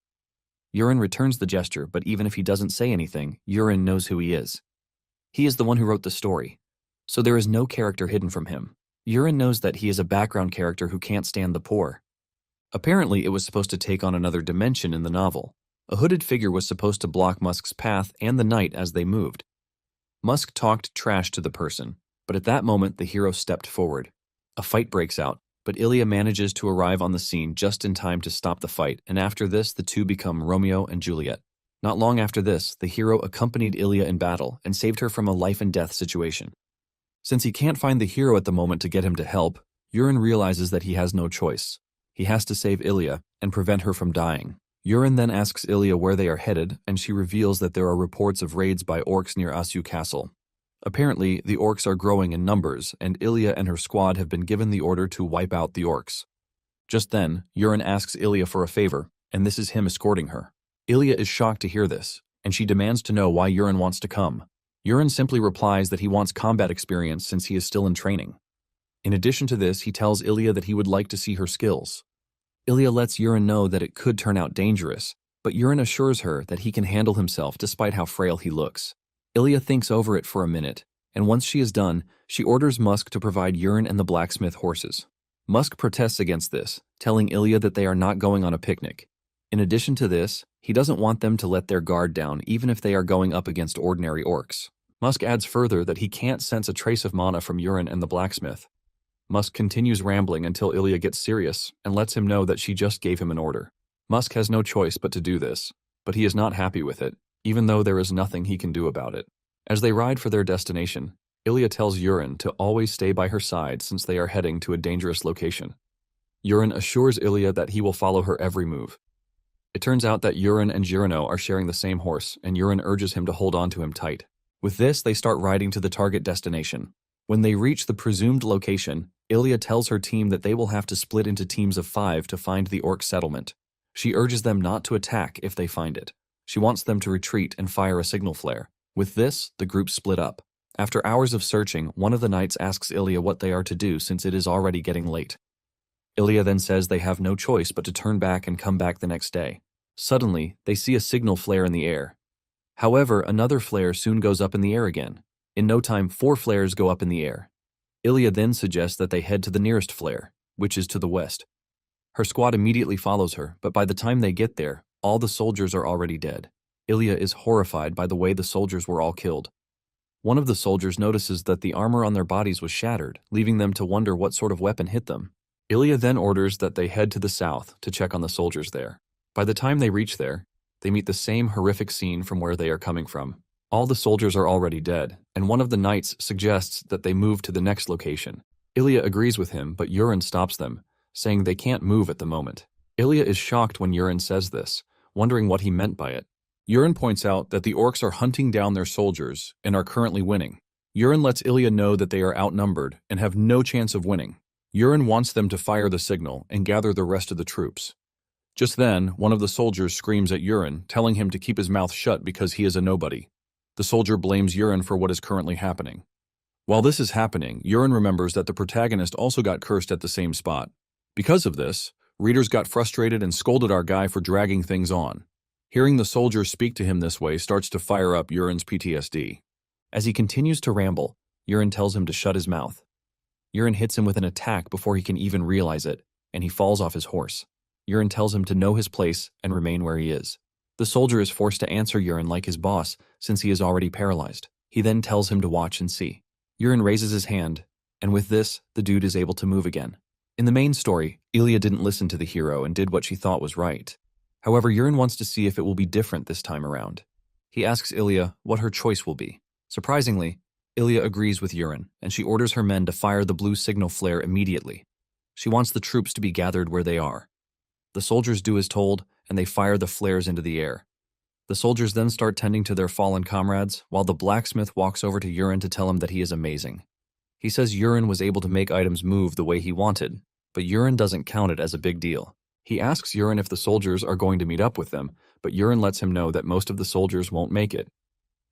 Yurin returns the gesture, but even if he doesn't say anything, Yurin knows who he is. He is the one who wrote the story, so there is no character hidden from him. Yurin knows that he is a background character who can't stand the poor. Apparently, it was supposed to take on another dimension in the novel. A hooded figure was supposed to block Musk's path and the night as they moved. Musk talked trash to the person, but at that moment the hero stepped forward. A fight breaks out, but Ilya manages to arrive on the scene just in time to stop the fight, and after this the two become Romeo and Juliet. Not long after this, the hero accompanied Ilya in battle and saved her from a life-and-death situation. Since he can't find the hero at the moment to get him to help, Yurin realizes that he has no choice. He has to save Ilya and prevent her from dying. Yurin then asks Ilya where they are headed, and she reveals that there are reports of raids by orcs near Asu Castle. Apparently, the orcs are growing in numbers, and Ilya and her squad have been given the order to wipe out the orcs. Just then, Yurin asks Ilya for a favor, and this is him escorting her. Ilya is shocked to hear this, and she demands to know why Yurin wants to come. Yurin simply replies that he wants combat experience since he is still in training. In addition to this, he tells Ilya that he would like to see her skills. Ilya lets Yurin know that it could turn out dangerous, but Yurin assures her that he can handle himself despite how frail he looks. Ilya thinks over it for a minute, and once she is done, she orders Musk to provide Yurin and the blacksmith horses. Musk protests against this, telling Ilya that they are not going on a picnic. In addition to this, he doesn't want them to let their guard down even if they are going up against ordinary orcs. Musk adds further that he can't sense a trace of mana from Yurin and the blacksmith. Musk continues rambling until Ilya gets serious and lets him know that she just gave him an order. Musk has no choice but to do this, but he is not happy with it, even though there is nothing he can do about it. As they ride for their destination, Ilya tells Yurin to always stay by her side since they are heading to a dangerous location. Yurin assures Ilya that he will follow her every move. It turns out that Yurin and Jirano are sharing the same horse, and Yurin urges him to hold on to him tight. With this, they start riding to the target destination. When they reach the presumed location, Ilya tells her team that they will have to split into teams of 5 to find the orc settlement. She urges them not to attack if they find it. She wants them to retreat and fire a signal flare. With this, the group split up. After hours of searching, one of the knights asks Ilya what they are to do since it is already getting late. Ilya then says they have no choice but to turn back and come back the next day. Suddenly, they see a signal flare in the air. However, another flare soon goes up in the air again. In no time, 4 flares go up in the air. Ilya then suggests that they head to the nearest flare, which is to the west. Her squad immediately follows her, but by the time they get there, all the soldiers are already dead. Ilya is horrified by the way the soldiers were all killed. One of the soldiers notices that the armor on their bodies was shattered, leaving them to wonder what sort of weapon hit them. Ilya then orders that they head to the south to check on the soldiers there. By the time they reach there, they meet the same horrific scene from where they are coming from. All the soldiers are already dead, and one of the knights suggests that they move to the next location. Ilya agrees with him, but Yurin stops them, saying they can't move at the moment. Ilya is shocked when Yurin says this, wondering what he meant by it. Yurin points out that the orcs are hunting down their soldiers and are currently winning. Yurin lets Ilya know that they are outnumbered and have no chance of winning. Yurin wants them to fire the signal and gather the rest of the troops. Just then, one of the soldiers screams at Yurin, telling him to keep his mouth shut because he is a nobody. The soldier blames Yurin for what is currently happening. While this is happening, Yurin remembers that the protagonist also got cursed at the same spot. Because of this, readers got frustrated and scolded our guy for dragging things on. Hearing the soldier speak to him this way starts to fire up Yurin's PTSD. As he continues to ramble, Yurin tells him to shut his mouth. Yurin hits him with an attack before he can even realize it, and he falls off his horse. Yurin tells him to know his place and remain where he is. The soldier is forced to answer Yurin like his boss, since he is already paralyzed. He then tells him to watch and see. Yurin raises his hand, and with this, the dude is able to move again. In the main story, Ilya didn't listen to the hero and did what she thought was right. However, Yurin wants to see if it will be different this time around. He asks Ilya what her choice will be. Surprisingly, Ilya agrees with Yurin, and she orders her men to fire the blue signal flare immediately. She wants the troops to be gathered where they are. The soldiers do as told, and they fire the flares into the air. The soldiers then start tending to their fallen comrades, while the blacksmith walks over to Yurin to tell him that he is amazing. He says Yurin was able to make items move the way he wanted, but Yurin doesn't count it as a big deal. He asks Yurin if the soldiers are going to meet up with them, but Yurin lets him know that most of the soldiers won't make it.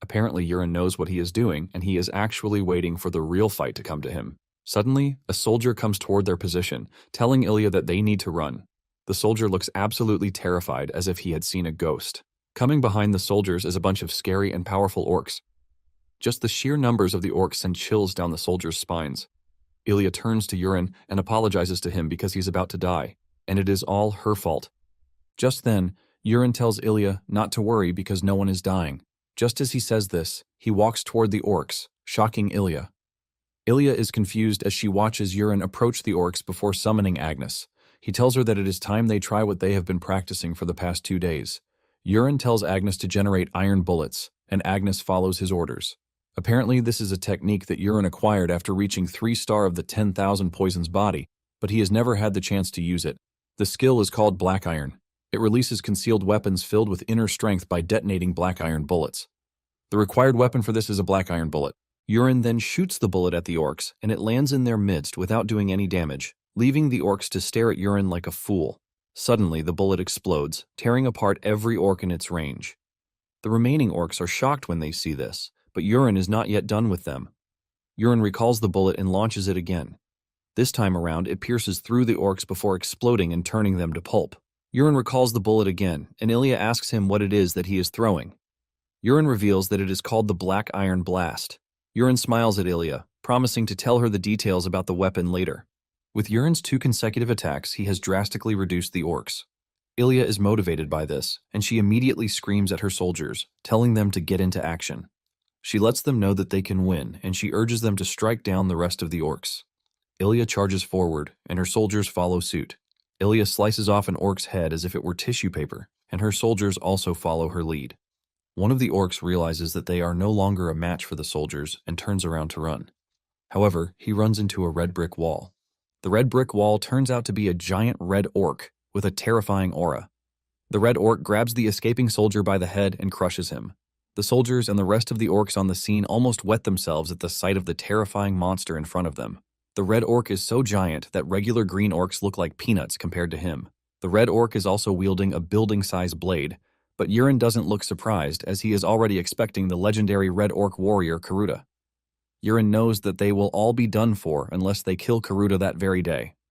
Apparently, Yurin knows what he is doing, and he is actually waiting for the real fight to come to him. Suddenly, a soldier comes toward their position, telling Ilya that they need to run. The soldier looks absolutely terrified, as if he had seen a ghost. Coming behind the soldiers is a bunch of scary and powerful orcs. Just the sheer numbers of the orcs send chills down the soldiers' spines. Ilya turns to Yurin and apologizes to him because he's about to die, and it is all her fault. Just then, Yurin tells Ilya not to worry because no one is dying. Just as he says this, he walks toward the orcs, shocking Ilya. Ilya is confused as she watches Yurin approach the orcs before summoning Agnes. He tells her that it is time they try what they have been practicing for the past 2 days. Yurin tells Agnes to generate iron bullets, and Agnes follows his orders. Apparently, this is a technique that Yurin acquired after reaching 3-star of the 10,000 Poison's body, but he has never had the chance to use it. The skill is called Black Iron. It releases concealed weapons filled with inner strength by detonating black iron bullets. The required weapon for this is a black iron bullet. Yurin then shoots the bullet at the orcs, and it lands in their midst without doing any damage, leaving the orcs to stare at Yurin like a fool. Suddenly, the bullet explodes, tearing apart every orc in its range. The remaining orcs are shocked when they see this, but Yurin is not yet done with them. Yurin recalls the bullet and launches it again. This time around, it pierces through the orcs before exploding and turning them to pulp. Yurin recalls the bullet again, and Ilya asks him what it is that he is throwing. Yurin reveals that it is called the Black Iron Blast. Yurin smiles at Ilya, promising to tell her the details about the weapon later. With Yurin's 2 consecutive attacks, he has drastically reduced the orcs. Ilya is motivated by this, and she immediately screams at her soldiers, telling them to get into action. She lets them know that they can win, and she urges them to strike down the rest of the orcs. Ilya charges forward, and her soldiers follow suit. Ilya slices off an orc's head as if it were tissue paper, and her soldiers also follow her lead. One of the orcs realizes that they are no longer a match for the soldiers and turns around to run. However, he runs into a red brick wall. The red brick wall turns out to be a giant red orc with a terrifying aura. The red orc grabs the escaping soldier by the head and crushes him. The soldiers and the rest of the orcs on the scene almost wet themselves at the sight of the terrifying monster in front of them. The red orc is so giant that regular green orcs look like peanuts compared to him. The red orc is also wielding a building-sized blade, but Yurin doesn't look surprised as he is already expecting the legendary red orc warrior Karuta. Yurin knows that they will all be done for unless they kill Karuta that very day.